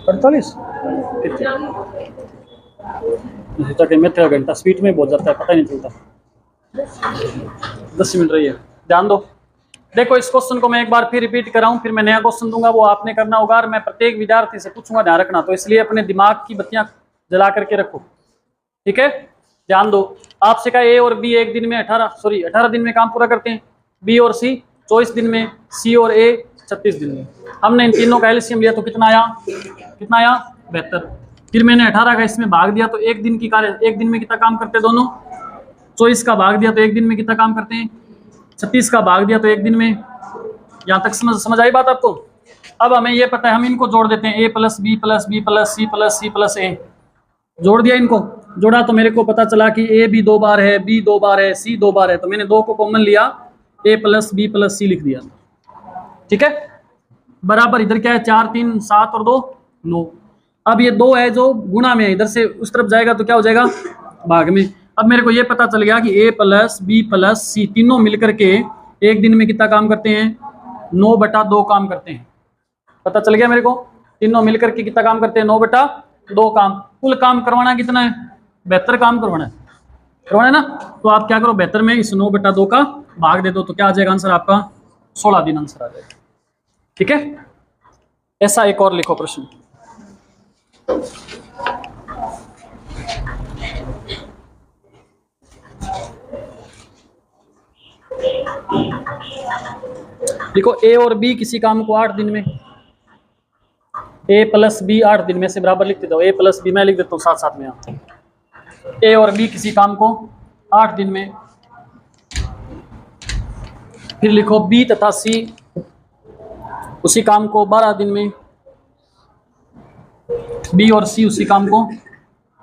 48 मिनट का घंटा स्पीड में बहुत जाता है, पता ही नहीं चलता। 10 मिनट रही है, ध्यान दो। देखो इस क्वेश्चन को मैं एक बार फिर रिपीट कर रहा हूँ, फिर मैं नया क्वेश्चन दूंगा, वो आपने करना होगा और मैं प्रत्येक विद्यार्थी से पूछूंगा, ध्यान रखना। तो इसलिए अपने दिमाग की बत्तियां जला करके रखो, ठीक है। ध्यान दो, आपसे कहा ए और बी एक दिन में 18 दिन में काम पूरा करते हैं, बी और सी 24 दिन में, सी और ए 36 दिन में। हमने इन तीनों का एलसीएम लिया तो कितना आया, 72। फिर मैंने 18 का इसमें भाग दिया तो एक दिन में कितना काम करते हैं दोनों। 24 का भाग दिया तो एक दिन में कितना काम करते हैं, 36 का भाग दिया तो एक दिन में। यहाँ तक समझ आई बात आपको। अब हमें ये पता है, हम इनको जोड़ देते हैं, a plus B plus B plus C plus C plus A. जोड़ दिया, इनको जोड़ा तो मेरे को पता चला कि ए भी 2 बार है, बी 2 बार है, सी 2 बार है। तो मैंने 2 को कॉमन लिया, a प्लस बी प्लस सी लिख दिया, ठीक है। बराबर इधर क्या है, 4 3 7 और 2 9। अब ये 2 है जो गुणा में है, इधर से उस तरफ जाएगा तो क्या हो जाएगा, भाग में। अब मेरे को ये पता चल गया कि a प्लस बी प्लस सी तीनों मिलकर के एक दिन में कितना काम करते हैं, 9/2 काम करते हैं। पता चल गया मेरे को, तीनों मिलकर के कितना काम करते हैं, 9/2 काम। कुल काम करवाना कितना है, 72 काम करवाना है ना। तो आप क्या करो, 72 में इस 9/2 का भाग दे दो, तो क्या आ जाएगा आंसर आपका, 16 दिन आंसर आ जाएगा, ठीक है। ऐसा एक और लिखो प्रश्न। देखो ए और बी किसी काम को 8 दिन में, ए प्लस बी 8 दिन में से बराबर लिख देता हूँ, ए प्लस बी मैं लिख देता हूँ साथ साथ में यहाँ। ए और बी किसी काम को 8 दिन में, फिर लिखो बी तथा सी उसी काम को 12 दिन में, बी और सी उसी काम को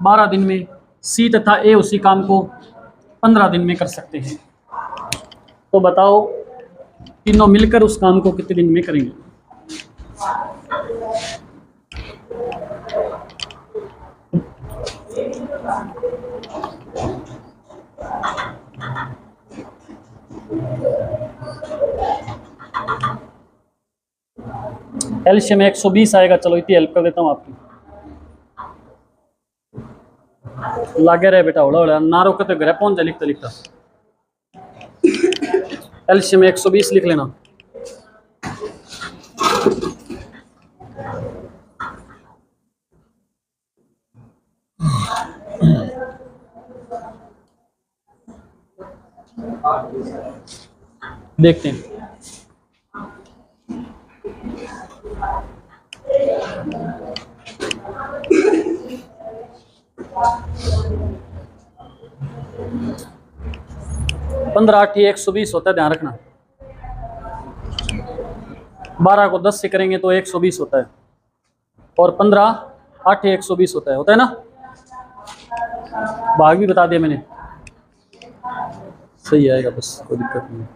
12 दिन में, सी तथा ए उसी काम को 15 दिन में कर सकते हैं। तो बताओ तीनों मिलकर उस काम को कितने दिन में करेंगे। एलसीएम 120 आएगा, चलो इतनी हेल्प कर देता हूँ आपकी। लागे रहे बेटा, होड़ा होड़ा ना रोके तो घर पहुंच जाए लिखता लिखता। एलसीएम 120 लिख लेना। देखते हैं, पंद्रह 8 120 होता है, ध्यान रखना। 12 को 10 से करेंगे तो 120 होता है, और 15 8 120 होता है ना। भाग भी बता दिया मैंने, सही आएगा, बस कोई दिक्कत नहीं।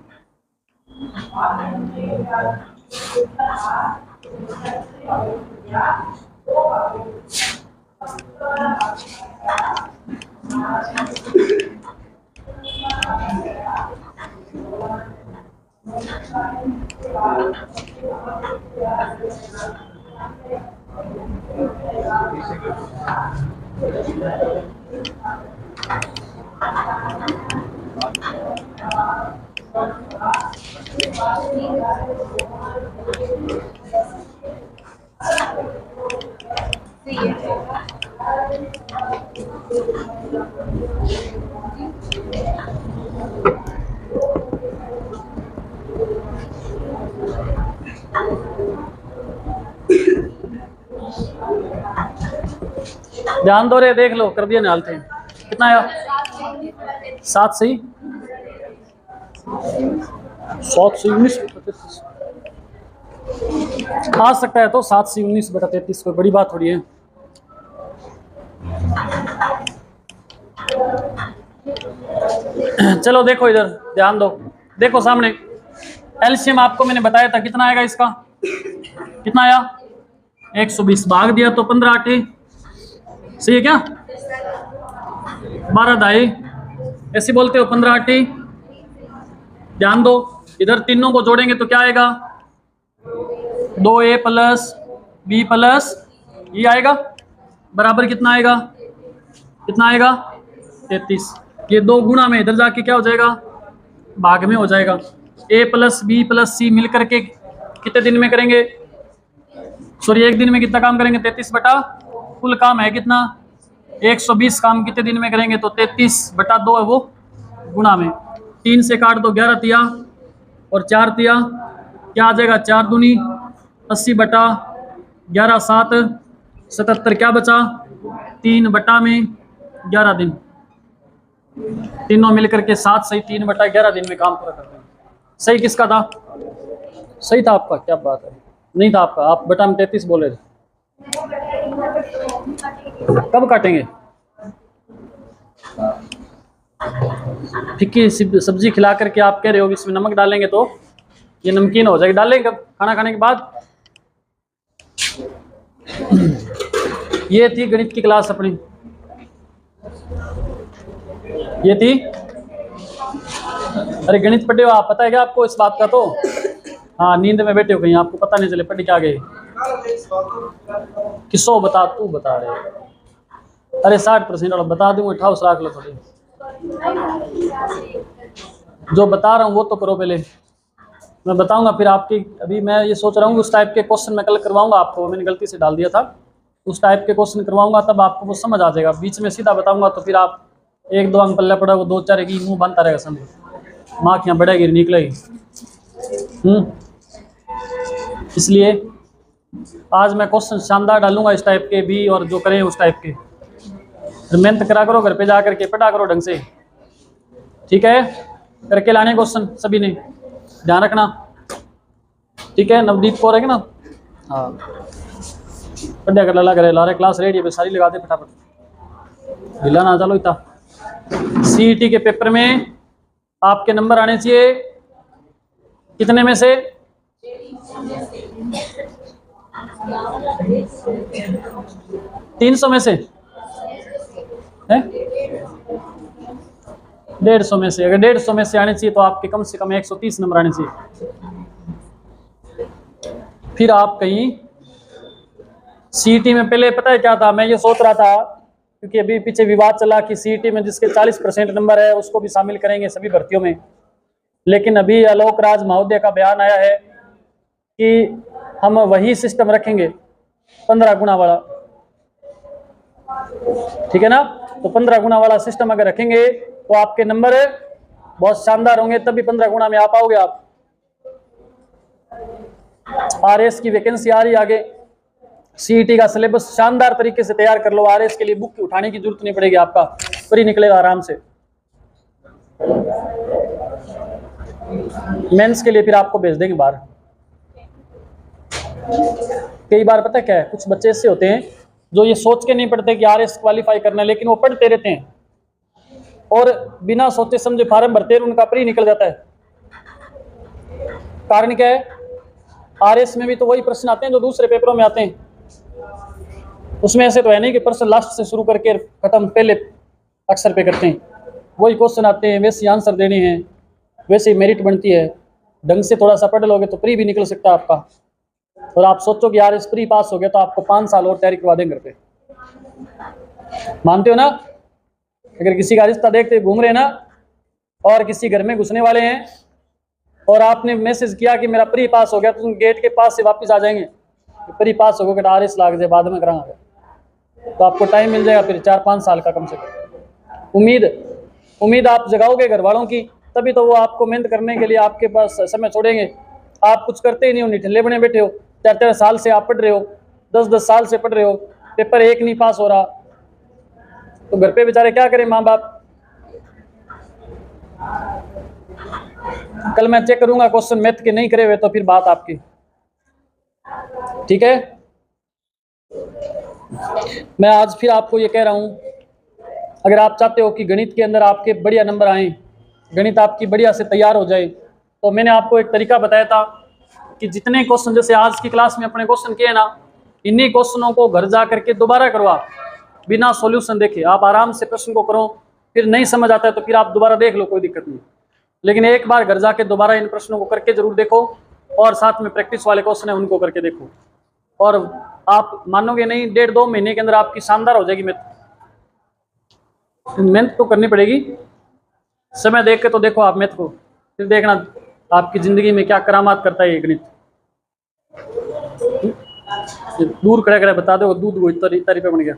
ध्यान दो रे, देख लो, कर दिया निकालते हैं। कितना आया, 7 सही 7 से 19 आ सकता है, तो 7 से 19/33 कोई बड़ी बात थोड़ी है। चलो देखो इधर, ध्यान दो, देखो सामने एलसीएम आपको मैंने बताया था कितना आएगा इसका, कितना आया 120, भाग दिया तो 15 8 सही है क्या, 12 दाई ऐसे बोलते हो 15 8। ध्यान दो, इधर तीनों को जोड़ेंगे तो क्या आएगा, 2a प्लस b प्लस ये आएगा, बराबर कितना आएगा, कितना आएगा 33। ये 2 गुणा में इधर जाके क्या हो जाएगा, भाग में हो जाएगा। a प्लस बी प्लस सी मिल करके कितने दिन में करेंगे, सॉरी एक दिन में कितना काम करेंगे, 33 बटा कुल काम है कितना 120 काम कितने दिन में करेंगे, तो 33 बटा 2 है वो गुणा में। 3 से काट दो, 11 तिया और 4 तिया, क्या आ जाएगा 4 दूनी 80 बटा 11 7 77, क्या बचा 3 बटा में 11 दिन, तीनों मिलकर के 7 सही 3 बटा 11 दिन में काम पूरा करते हैं। सही किसका था, सही था आपका, क्या बात है, नहीं था आपका, आप बटा में 33 बोले थे। कब काटेंगे, फिक्की सब्जी खिला करके आप कह रहे हो इसमें नमक डालेंगे तो ये नमकीन हो जाएगी, डालेंगे कब, खाना खाने के बाद। ये थी गणित की क्लास अपनी, ये थी, अरे गणित पढ़े हो आप, पता है क्या आपको इस बात का, तो हाँ नींद में बैठे हो कहीं, आपको पता नहीं चले पढ़ के आ गए। किसो बता, तू बता रहे, अरे 60% और बता दूंगा, ठाउस रख लो थोड़ी, जो बता रहा हूँ वो तो करो पहले, मैं बताऊंगा फिर आपकी। अभी मैं ये सोच रहा हूँ उस टाइप के क्वेश्चन मैं कल करवाऊंगा आपको, मैंने गलती से डाल दिया था, उस टाइप के क्वेश्चन करवाऊंगा तब आपको वो समझ आ जाएगा। बीच में सीधा बताऊंगा तो फिर आप 1 2 अंक पल्ला पड़ा, वो 2 4 की मुंह बनता रहेगा, समझो माखियाँ बढ़ेगी निकलेगी। इसलिए आज मैं क्वेश्चन शानदार डालूंगा इस टाइप के भी, और जो करें उस टाइप के। मेहनत करा करो, घर पे जा करके पढ़ा करो ढंग से, ठीक है, करके लाने क्वेश्चन सभी ने, ध्यान रखना, ठीक है। नवदीप को रहेगा ना, हाँ पढ़िया कर ला करे, ला रहे क्लास रेडी है, सारी लगा दे फटाफट, ढीला ना चलो इतना। सीईटी के पेपर में आपके नंबर आने चाहिए कितने में से, 300 में से है, 150 में से। अगर 150 में से आने चाहिए तो आपके कम से कम 130 नंबर आने चाहिए, फिर आप कहीं सीईटी में। पहले पता है क्या था, मैं ये सोच रहा था, क्योंकि अभी पीछे विवाद चला कि सीईटी में जिसके 40% नंबर है उसको भी शामिल करेंगे सभी भर्तियों में, लेकिन अभी आलोक राज महोदय का बयान आया है कि हम वही सिस्टम रखेंगे 15 गुना वाला, ठीक है ना। तो 15 गुना वाला सिस्टम अगर रखेंगे तो आपके नंबर बहुत शानदार होंगे, तभी 15 गुना में आ पाओगे आप। आरएस की वैकेंसी आ रही है आगे, सीईटी का सिलेबस शानदार तरीके से तैयार कर लो, आरएस के लिए बुक उठाने की जरूरत नहीं पड़ेगी, आपका फ्री निकलेगा आराम से। मेंस के लिए फिर आपको भेज देंगे बाहर। कई बार पता क्या है, कुछ बच्चे ऐसे होते हैं जो ये सोच के नहीं पढ़ते कि आरएस क्वालिफाई करना है, लेकिन वो पढ़ते रहते हैं और बिना सोचे समझे फार्म भरते हैं, उनका प्री निकल जाता है। कारण क्या है, आरएस में भी तो वही प्रश्न आते हैं जो दूसरे पेपरों में आते हैं, उसमें ऐसे तो है नहीं कि प्रश्न लास्ट से शुरू करके खत्म पहले अक्षर पे करते हैं, वही क्वेश्चन आते हैं, वैसे आंसर देने हैं, वैसे ही मेरिट बनती है। ढंग से थोड़ा सा पढ़ लोगे तो प्री भी निकल सकता है आपका। और आप सोचो कि यार इस प्री पास हो गया तो आपको 5 साल और तैयारी करवा देंगे घर पे, मानते हो ना। अगर किसी का रिश्ता देखते घूम रहे ना और किसी घर में घुसने वाले हैं और आपने मैसेज किया कि मेरा प्री पास हो गया, तो तुम गेट के पास से वापस आ जाएंगे, प्री पास हो गया आरएस लाग जाए बाद में करांगे, तो आपको टाइम मिल जाएगा फिर 4-5 साल का कम से कम। उम्मीद आप जगाओगे घर वालों की, तभी तो वो आपको मेहनत करने के लिए आपके पास समय छोड़ेंगे। आप कुछ करते ही नहीं हो, निठल्ले बने बैठे हो, 4-4 साल से आप पढ़ रहे हो, 10-10 साल से पढ़ रहे हो, पेपर एक नहीं पास हो रहा, तो घर पे बेचारे क्या करें माँ बाप। कल मैं चेक करूंगा क्वेश्चन मैथ के नहीं करे हुए तो फिर बात आपकी, ठीक है। मैं आज फिर आपको ये कह रहा हूं, अगर आप चाहते हो कि गणित के अंदर आपके बढ़िया नंबर आए, गणित आपकी बढ़िया से तैयार हो जाए, तो मैंने आपको एक तरीका बताया था कि जितने क्वेश्चन जैसे आज की क्लास में अपने क्वेश्चन किए ना, इन्हीं क्वेश्चनों को घर जा करके दोबारा करवा, बिना सॉल्यूशन देखे आप आराम से प्रश्न को करो, फिर नहीं समझ आता है तो फिर आप दोबारा देख लो, कोई दिक्कत नहीं। लेकिन एक बार घर जाके दोबारा इन प्रश्नों को करके जरूर देखो, और साथ में प्रैक्टिस वाले क्वेश्चन है उनको करके देखो, और आप मानोगे नहीं, 1.5-2 महीने के अंदर आपकी शानदार हो जाएगी मैथ। मेहनत तो करनी पड़ेगी, समय देख के तो देखो आप मैथ को, फिर देखना आपकी जिंदगी में क्या करामात करता है ये गणित। दूर खड़े खड़े बता दो, दूध वो इतना रुपये बन गया।